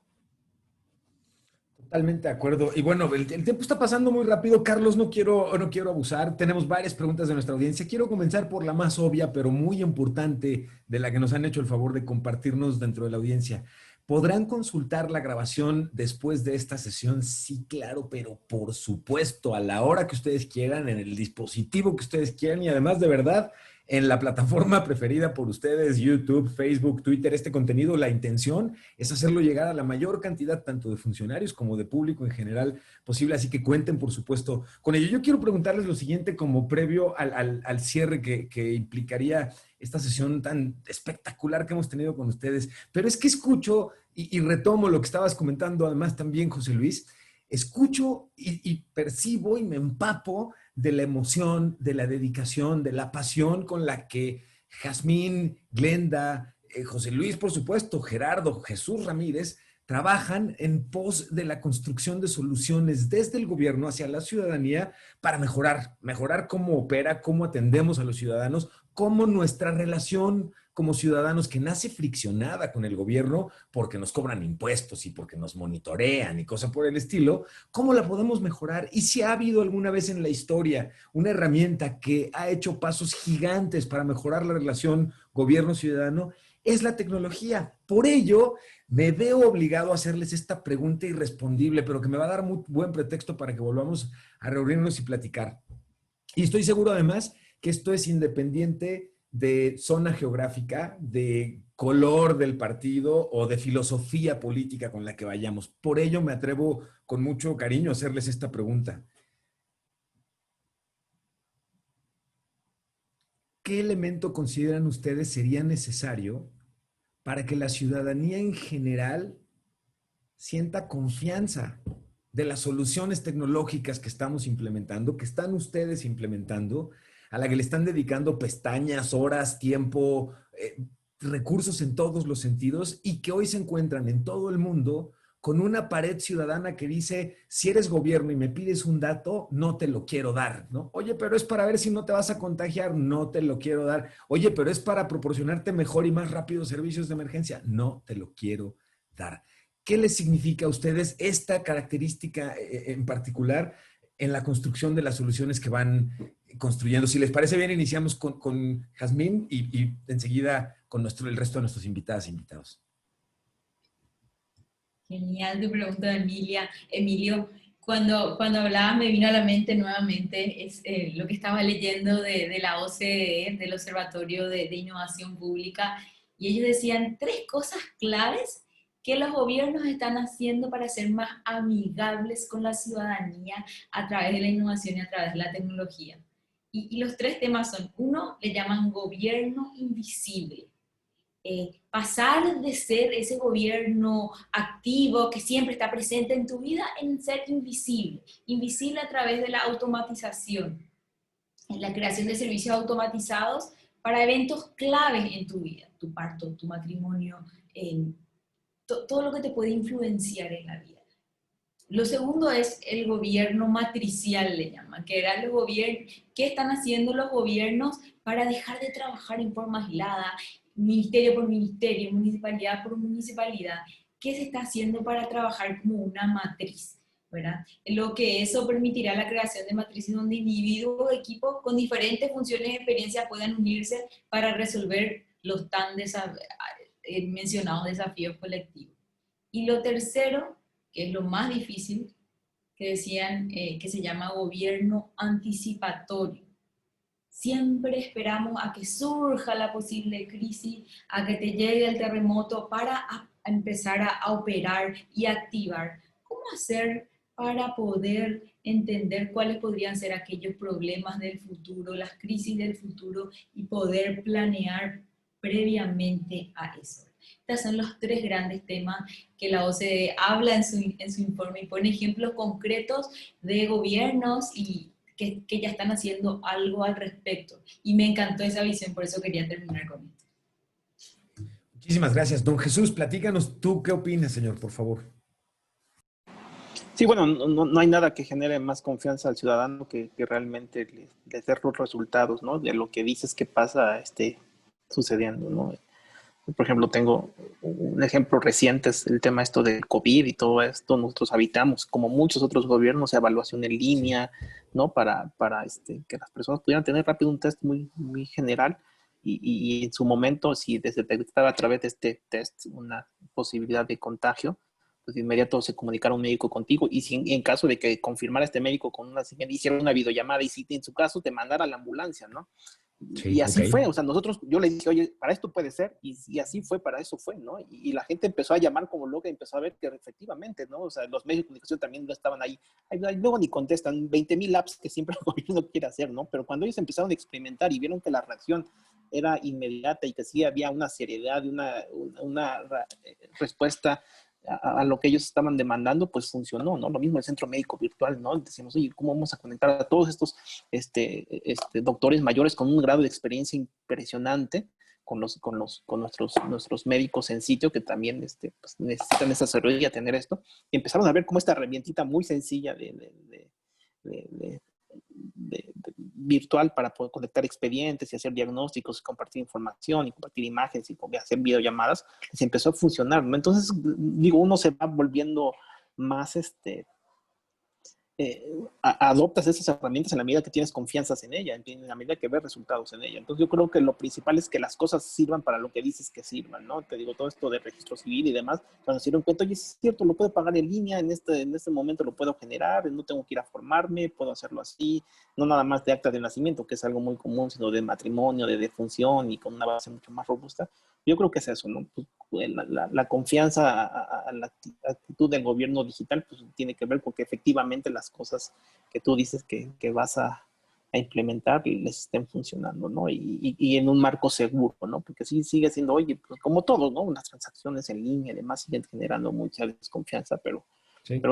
Totalmente de acuerdo. Y bueno, el tiempo está pasando muy rápido. Carlos, no quiero abusar. Tenemos varias preguntas de nuestra audiencia. Quiero comenzar por la más obvia, pero muy importante, de la que nos han hecho el favor de compartirnos dentro de la audiencia. ¿Podrán consultar la grabación después de esta sesión? Sí, claro, pero por supuesto, a la hora que ustedes quieran, en el dispositivo que ustedes quieran y además, de verdad, en la plataforma preferida por ustedes, YouTube, Facebook, Twitter. Este contenido, la intención es hacerlo llegar a la mayor cantidad tanto de funcionarios como de público en general posible, así que cuenten, por supuesto, con ello. Yo quiero preguntarles lo siguiente como previo al cierre que implicaría esta sesión tan espectacular que hemos tenido con ustedes, pero es que escucho y retomo lo que estabas comentando además también, José Luis. Escucho y percibo y me empapo de la emoción, de la dedicación, de la pasión con la que Jazmín, Glenda, José Luis, por supuesto, Gerardo, Jesús Ramírez, trabajan en pos de la construcción de soluciones desde el gobierno hacia la ciudadanía para mejorar cómo opera, cómo atendemos a los ciudadanos, cómo nuestra relación como ciudadanos que nace friccionada con el gobierno porque nos cobran impuestos y porque nos monitorean y cosas por el estilo, ¿cómo la podemos mejorar? Y si ha habido alguna vez en la historia una herramienta que ha hecho pasos gigantes para mejorar la relación gobierno-ciudadano, es la tecnología. Por ello, me veo obligado a hacerles esta pregunta irrespondible, pero que me va a dar muy buen pretexto para que volvamos a reunirnos y platicar. Y estoy seguro además que esto es independiente de zona geográfica, de color del partido o de filosofía política con la que vayamos. Por ello me atrevo con mucho cariño a hacerles esta pregunta. qué elemento consideran ustedes sería necesario para que la ciudadanía en general sienta confianza de las soluciones tecnológicas que estamos implementando, que están ustedes implementando, a la que le están dedicando pestañas, horas, tiempo, recursos en todos los sentidos y que hoy se encuentran en todo el mundo con una pared ciudadana que dice, si eres gobierno y me pides un dato, no te lo quiero dar, ¿no? Oye, pero es para ver si no te vas a contagiar, no te lo quiero dar. Oye, pero es para proporcionarte mejor y más rápido servicios de emergencia, no te lo quiero dar. ¿Qué les significa a ustedes esta característica en particular en la construcción de las soluciones que van construyendo? Si les parece bien, iniciamos con Jazmín y enseguida con el resto de nuestros invitadas e invitados. Genial tu pregunta, Emilio. Cuando hablaba me vino a la mente nuevamente lo que estaba leyendo de la OCDE, del Observatorio de Innovación Pública, y ellos decían 3 cosas claves que los gobiernos están haciendo para ser más amigables con la ciudadanía a través de la innovación y a través de la tecnología. Y los 3 temas son, uno, le llaman gobierno invisible. Pasar de ser ese gobierno activo que siempre está presente en tu vida en ser invisible, invisible a través de la automatización, en la creación de servicios automatizados para eventos claves en tu vida, tu parto, tu matrimonio, todo lo que te puede influenciar en la vida. Lo segundo es el gobierno matricial, le llaman, que era el gobierno, ¿qué están haciendo los gobiernos para dejar de trabajar en forma aislada, ministerio por ministerio, municipalidad por municipalidad? ¿Qué se está haciendo para trabajar como una matriz? ¿Verdad? Lo que eso permitirá la creación de matrices donde individuos o equipos con diferentes funciones y experiencias puedan unirse para resolver los tan mencionados desafíos colectivos. Y lo tercero, que es lo más difícil, que decían que se llama gobierno anticipatorio. Siempre esperamos a que surja la posible crisis, a que te llegue el terremoto para empezar a operar y activar. ¿Cómo hacer para poder entender cuáles podrían ser aquellos problemas del futuro, las crisis del futuro y poder planear previamente a eso? Estos son los 3 grandes temas que la OCDE habla en su informe y pone ejemplos concretos de gobiernos y que ya están haciendo algo al respecto. Y me encantó esa visión, por eso quería terminar con esto. Muchísimas gracias. Don Jesús, platícanos tú qué opinas, señor, por favor. Sí, bueno, no hay nada que genere más confianza al ciudadano que realmente les dé los resultados, ¿no? De lo que dices que pasa sucediendo, ¿no? Por ejemplo, tengo un ejemplo reciente, es el tema esto del COVID y todo esto. Nosotros habitamos, como muchos otros gobiernos, evaluación en línea, ¿no? Para que las personas pudieran tener rápido un test muy, muy general y en su momento, si se detectaba a través de este test una posibilidad de contagio, pues de inmediato se comunicara un médico contigo y si en caso de que confirmara este médico con hiciera una videollamada y si en su caso te mandara a la ambulancia, ¿no? Sí, y así fue, o sea, yo le dije, oye, para esto puede ser, y así fue, para eso fue, ¿no? Y la gente empezó a llamar como loca y empezó a ver que efectivamente, ¿no? O sea, los medios de comunicación también no estaban ahí. Luego ni contestan, 20,000 apps que siempre el gobierno quiere hacer, ¿no? Pero cuando ellos empezaron a experimentar y vieron que la reacción era inmediata y que sí había una seriedad y una respuesta a lo que ellos estaban demandando, pues funcionó, ¿no? Lo mismo el centro médico virtual, ¿no? Decimos, oye, ¿cómo vamos a conectar a todos estos doctores mayores con un grado de experiencia impresionante con nuestros médicos en sitio que también pues necesitan esa asesoría, tener esto? Y empezaron a ver cómo esta herramientita muy sencilla virtual para poder conectar expedientes y hacer diagnósticos, compartir información y compartir imágenes y hacer videollamadas, les empezó a funcionar, ¿no? Entonces, digo, uno se va volviendo más, adoptas esas herramientas en la medida que tienes confianza en ella, en la medida que ves resultados en ella. Entonces yo creo que lo principal es que las cosas sirvan para lo que dices que sirvan, ¿no? Te digo, todo esto de registro civil y demás, cuando se dieron cuenta, oye, es cierto, lo puedo pagar en línea, en este momento lo puedo generar, no tengo que ir a formarme, puedo hacerlo así, no nada más de acta de nacimiento, que es algo muy común, sino de matrimonio, de defunción y con una base mucho más robusta. Yo creo que es eso, ¿no? Pues, la confianza a la actitud del gobierno digital pues tiene que ver con que efectivamente las cosas que tú dices que vas a a implementar les estén funcionando, ¿no? Y en un marco seguro, ¿no? Porque sí sigue siendo, oye, pues como todo, ¿no? Unas transacciones en línea y demás siguen generando mucha desconfianza, pero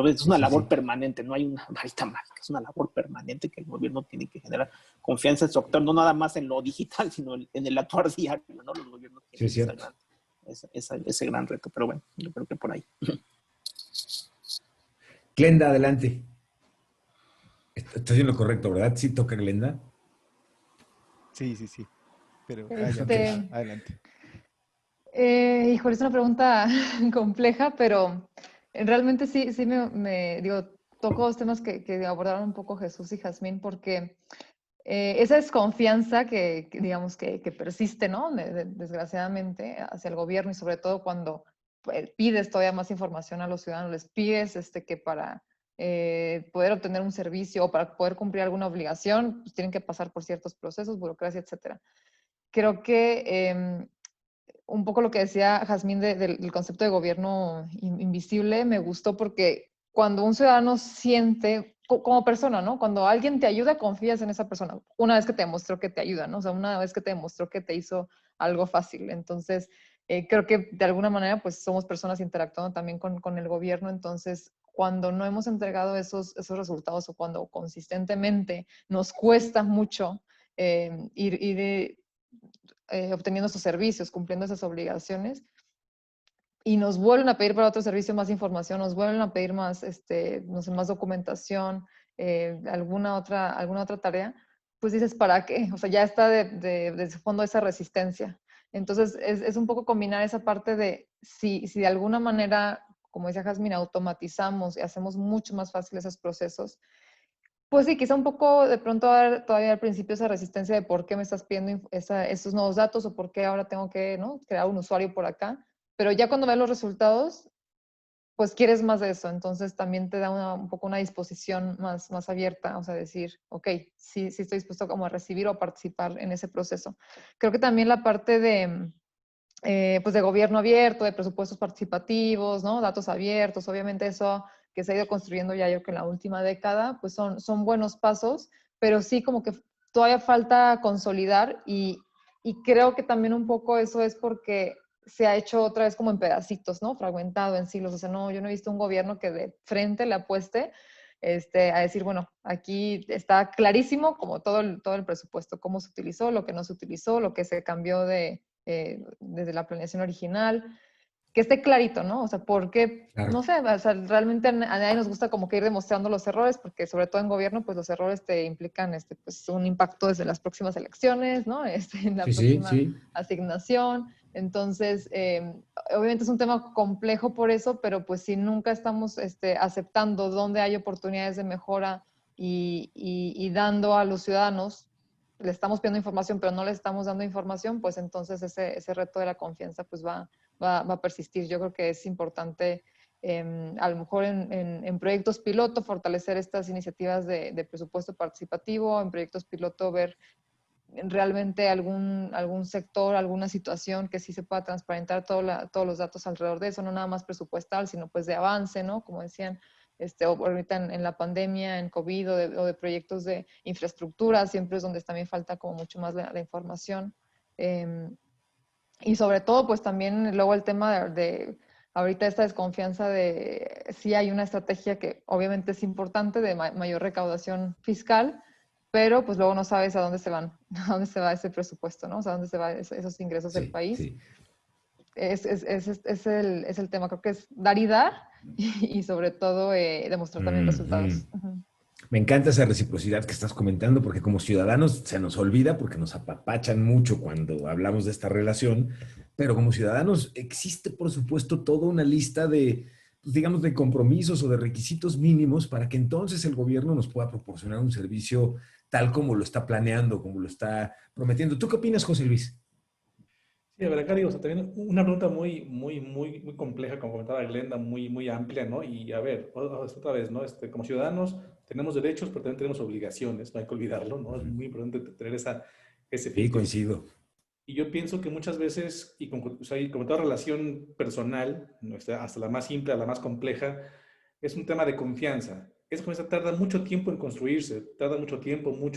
es una labor permanente, no hay una varita mágica, es una labor permanente que el gobierno tiene que generar confianza en su actor, no nada más en lo digital, sino en el actuar diario, ¿no? Los gobiernos tienen ese gran reto, pero bueno, yo creo que por ahí. Glenda, adelante. Estoy en lo correcto, ¿verdad? Sí toca Glenda. Sí, sí, sí. Pero adelante. Híjole, es una pregunta compleja, pero realmente sí, digo, toco los temas que abordaron un poco Jesús y Jazmín, porque esa desconfianza digamos, que persiste, ¿no? Desgraciadamente, hacia el gobierno y sobre todo cuando pides todavía más información a los ciudadanos, les pides que para poder obtener un servicio o para poder cumplir alguna obligación, pues tienen que pasar por ciertos procesos, burocracia, etcétera. Creo que un poco lo que decía Jazmín del concepto de gobierno invisible me gustó porque cuando un ciudadano siente, como persona, ¿no? Cuando alguien te ayuda, confías en esa persona. Una vez que te demostró que te ayuda, ¿no? O sea, una vez que te demostró que te hizo algo fácil. Entonces, creo que de alguna manera, pues somos personas interactuando también con el gobierno. Entonces, cuando no hemos entregado esos resultados o cuando consistentemente nos cuesta mucho ir obteniendo esos servicios, cumpliendo esas obligaciones, y nos vuelven a pedir para otro servicio más información, nos vuelven a pedir más, no sé, más documentación, alguna otra tarea, pues dices, ¿para qué? O sea, ya está de fondo esa resistencia. Entonces, es un poco combinar esa parte de si de alguna manera, como decía Jazmín, automatizamos y hacemos mucho más fácil esos procesos, pues sí, quizá un poco de pronto todavía al principio esa resistencia de por qué me estás pidiendo esos nuevos datos o por qué ahora tengo que, ¿no?, crear un usuario por acá. Pero ya cuando ves los resultados, pues quieres más de eso. Entonces también te da un poco una disposición más abierta, o sea, decir, ok, sí estoy dispuesto como a recibir o a participar en ese proceso. Creo que también la parte pues de gobierno abierto, de presupuestos participativos, ¿no? Datos abiertos, obviamente eso que se ha ido construyendo ya yo creo que en la última década, pues son buenos pasos, pero sí como que todavía falta consolidar y creo que también un poco eso es porque se ha hecho otra vez como en pedacitos, ¿no? Fragmentado en siglos. O sea, no, yo no he visto un gobierno que de frente le apueste a decir, bueno, aquí está clarísimo como todo el presupuesto, cómo se utilizó, lo que no se utilizó, lo que se cambió desde la planeación original, que esté clarito, ¿no? O sea, porque, Claro. no sé, o sea, realmente a nadie nos gusta como que ir demostrando los errores, porque sobre todo en gobierno, pues los errores te implican pues, un impacto desde las próximas elecciones, ¿no? En la próxima asignación. Entonces, obviamente es un tema complejo por eso, pero pues si nunca estamos aceptando dónde hay oportunidades de mejora y dando a los ciudadanos, le estamos pidiendo información, pero no le estamos dando información, pues entonces ese reto de la confianza pues va a persistir. Yo creo que es importante a lo mejor en proyectos piloto fortalecer estas iniciativas de presupuesto participativo, en proyectos piloto ver realmente algún sector, alguna situación que sí se pueda transparentar todos los datos alrededor de eso, no nada más presupuestal, sino pues de avance, ¿no? Como decían, ahorita en la pandemia, en COVID o de proyectos de infraestructura, siempre es donde también falta como mucho más la información. Y sobre todo, pues también luego el tema de ahorita esta desconfianza de si hay una estrategia que obviamente es importante de mayor recaudación fiscal, pero pues luego no sabes a dónde se van, a dónde se va ese presupuesto, ¿no? O sea, a dónde se van esos ingresos del país. Sí. Es el tema, creo que es dar y dar y sobre todo demostrar también resultados. Me encanta esa reciprocidad que estás comentando, porque como ciudadanos se nos olvida, porque nos apapachan mucho cuando hablamos de esta relación, pero como ciudadanos existe, por supuesto, toda una lista de, pues, digamos, de compromisos o de requisitos mínimos para que entonces el gobierno nos pueda proporcionar un servicio tal como lo está planeando, como lo está prometiendo. ¿Tú qué opinas, José Luis? Sí, a ver, acá digo, o sea, también una pregunta muy compleja, como comentaba Glenda, muy amplia, ¿no? Y a ver, otra vez, ¿no? Como ciudadanos tenemos derechos, pero también tenemos obligaciones, no hay que olvidarlo, ¿no? Es muy importante tener ese Sí, filtro. coincido. Y yo pienso que muchas veces, o sea, y como toda relación personal, hasta la más simple a la más compleja, es un tema de confianza. esa confianza tarda mucho tiempo en construirse, tarda mucho tiempo, en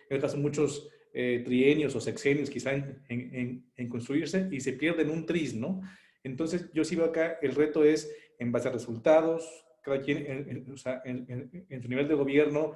el caso muchos trienios o sexenios quizá en construirse y se pierde en un tris, ¿no? Entonces yo sí veo acá, el reto es en base a resultados, cada quien o sea, en su nivel de gobierno,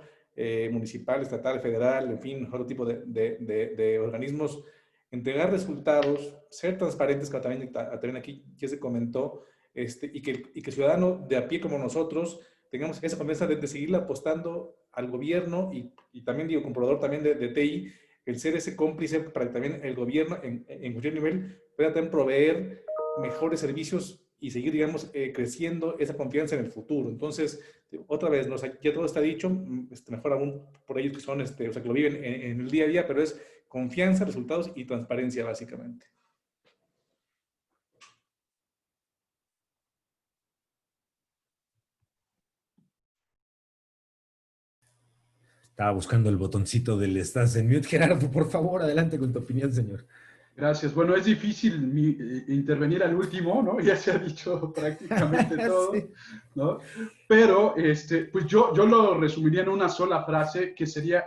municipal, estatal, federal, en fin, otro tipo de organismos, entregar resultados, ser transparentes, que también aquí ya se comentó, y que el ciudadano de a pie como nosotros tengamos esa confianza de seguirle apostando al gobierno y también digo, comprobador también de TI, el ser ese cómplice para que también el gobierno en cualquier nivel pueda también proveer mejores servicios y seguir, digamos, creciendo esa confianza en el futuro. Entonces, otra vez, ¿no? O sea, ya todo está dicho, mejor aún por ellos que son, o sea, que lo viven en el día a día, pero es confianza, resultados y transparencia, básicamente. Estaba buscando el botoncito del estás en mute. Gerardo, por favor, adelante con tu opinión, señor. Gracias. Bueno, es difícil intervenir al último, ¿no? Ya se ha dicho prácticamente todo, Sí. ¿no? Pero, pues yo lo resumiría en una sola frase, que sería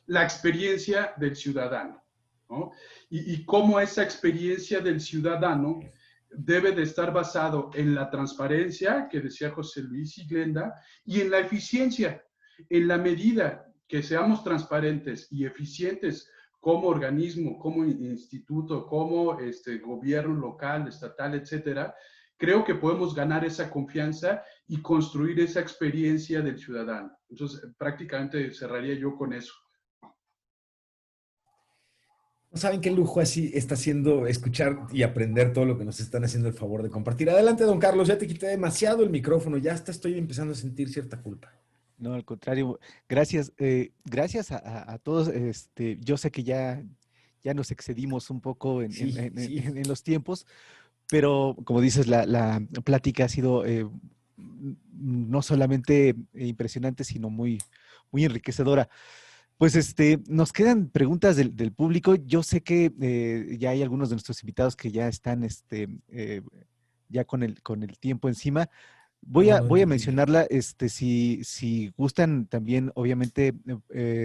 la experiencia del ciudadano, ¿no? Y cómo esa experiencia del ciudadano debe de estar basado en la transparencia, que decía José Luis y Glenda, y en la eficiencia, en la medida que seamos transparentes y eficientes como organismo, como instituto, como gobierno local, estatal, etcétera, creo que podemos ganar esa confianza y construir esa experiencia del ciudadano. Entonces, prácticamente cerraría yo con eso. No saben qué lujo así está haciendo escuchar y aprender todo lo que nos están haciendo el favor de compartir. Adelante, don Carlos, ya te quité demasiado el micrófono, ya hasta estoy empezando a sentir cierta culpa. No, al contrario, gracias, gracias a todos. Yo sé que ya nos excedimos un poco Sí, sí. en los tiempos, pero como dices, la plática ha sido no solamente impresionante, sino muy, muy enriquecedora. Pues nos quedan preguntas del público. Yo sé que ya hay algunos de nuestros invitados que ya están ya con el tiempo encima. Voy No, a, no, voy a tranquilo. mencionarla, si gustan también, obviamente,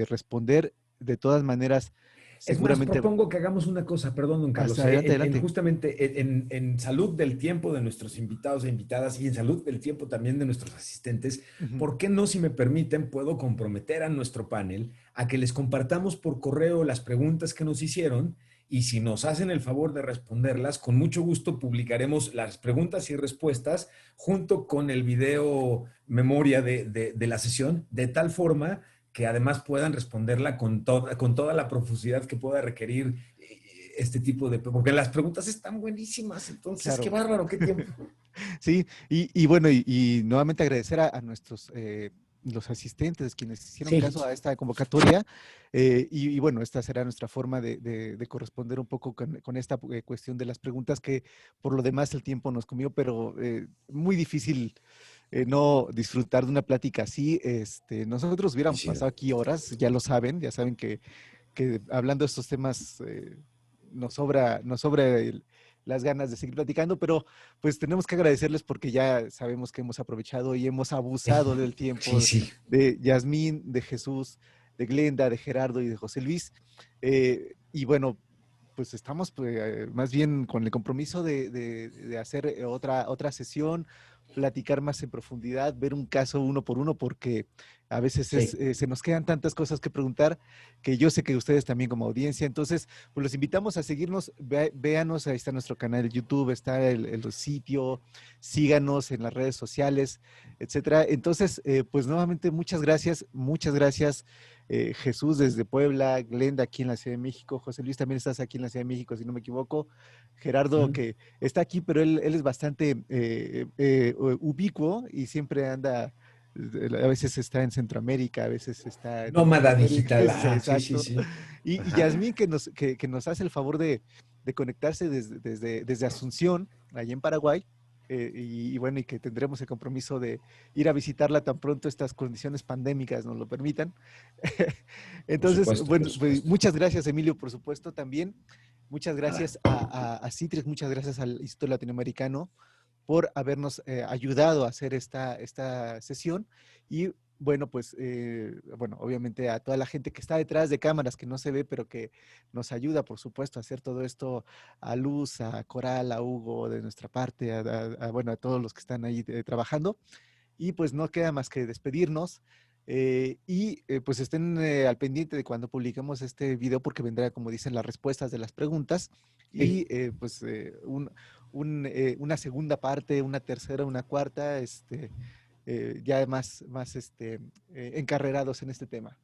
responder. De todas maneras, Es más, seguramente. propongo que hagamos una cosa, perdón, don Carlos, Hasta adelante, adelante. justamente en salud del tiempo de nuestros invitados e invitadas y en salud del tiempo también de nuestros asistentes, Ujú. ¿por qué no, si me permiten, puedo comprometer a nuestro panel a que les compartamos por correo las preguntas que nos hicieron? Y si nos hacen el favor de responderlas, con mucho gusto publicaremos las preguntas y respuestas junto con el video memoria de la sesión, de tal forma que además puedan responderla con toda la profusidad que pueda requerir este tipo de... Porque las preguntas están buenísimas, entonces, qué Claro. bárbaro, qué tiempo. Sí, y bueno, y nuevamente agradecer a nuestros los asistentes, quienes hicieron Sí, caso a esta convocatoria. Y bueno, esta será nuestra forma de corresponder un poco con esta cuestión de las preguntas, que por lo demás el tiempo nos comió, pero muy difícil no disfrutar de una plática así. Nosotros hubiéramos coincido. pasado aquí horas, ya saben que hablando de estos temas nos sobra las ganas de seguir platicando, pero pues tenemos que agradecerles porque ya sabemos que hemos aprovechado y hemos abusado del Sí, tiempo sí. de Yasmín, de Jesús, de Glenda, de Gerardo y de José Luis. Y bueno, pues estamos más bien con el compromiso de hacer otra sesión, platicar más en profundidad, ver un caso uno por uno, porque a veces Sí. se nos quedan tantas cosas que preguntar, que yo sé que ustedes también como audiencia. Entonces, pues los invitamos a seguirnos, véanos, ahí está nuestro canal de YouTube, está el sitio, síganos en las redes sociales, etcétera. Entonces, pues nuevamente muchas gracias. Jesús desde Puebla, Glenda aquí en la Ciudad de México, José Luis también estás aquí en la Ciudad de México, si no me equivoco, Gerardo que está aquí, pero él es bastante ubicuo y siempre anda, a veces está en Centroamérica, a veces está en Nómada Norteamérica, digital, ajá, sí, sí, exacto. sí. Y Ajá. Yasmín que nos hace el favor de conectarse desde Asunción, allá en Paraguay. Y bueno, y que tendremos el compromiso de ir a visitarla tan pronto estas condiciones pandémicas nos lo permitan. Por Entonces, supuesto, por bueno, pues supuesto. muchas gracias, Emilio, por supuesto, también. Muchas Nada. gracias a Citrix, muchas gracias al Instituto Latinoamericano por habernos ayudado a hacer esta sesión. Y bueno, pues, bueno, obviamente a toda la gente que está detrás de cámaras, que no se ve, pero que nos ayuda, por supuesto, a hacer todo esto, a Luz, a Coral, a Hugo, de nuestra parte, bueno, a todos los que están ahí trabajando. Y pues no queda más que despedirnos. Pues estén al pendiente de cuando publiquemos este video, porque vendrá, como dicen, las respuestas de las preguntas y pues una segunda parte, una tercera, una cuarta, ya más encarrerados en este tema.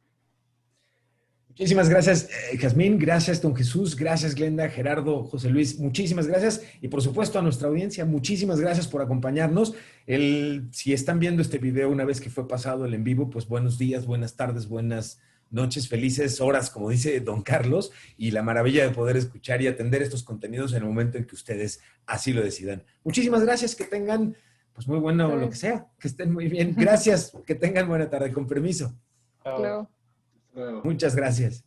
Muchísimas gracias, Jazmín. Gracias, don Jesús. Gracias, Glenda, Gerardo, José Luis. Muchísimas gracias. Y por supuesto a nuestra audiencia, muchísimas gracias por acompañarnos. Si están viendo este video una vez que fue pasado el en vivo, pues buenos días, buenas tardes, buenas noches, felices horas, como dice don Carlos, y la maravilla de poder escuchar y atender estos contenidos en el momento en que ustedes así lo decidan. Muchísimas gracias. Que tengan, pues muy bueno lo que sea. Que estén muy bien. Gracias. Que tengan buena tarde. Con permiso. Claro. Muchas gracias.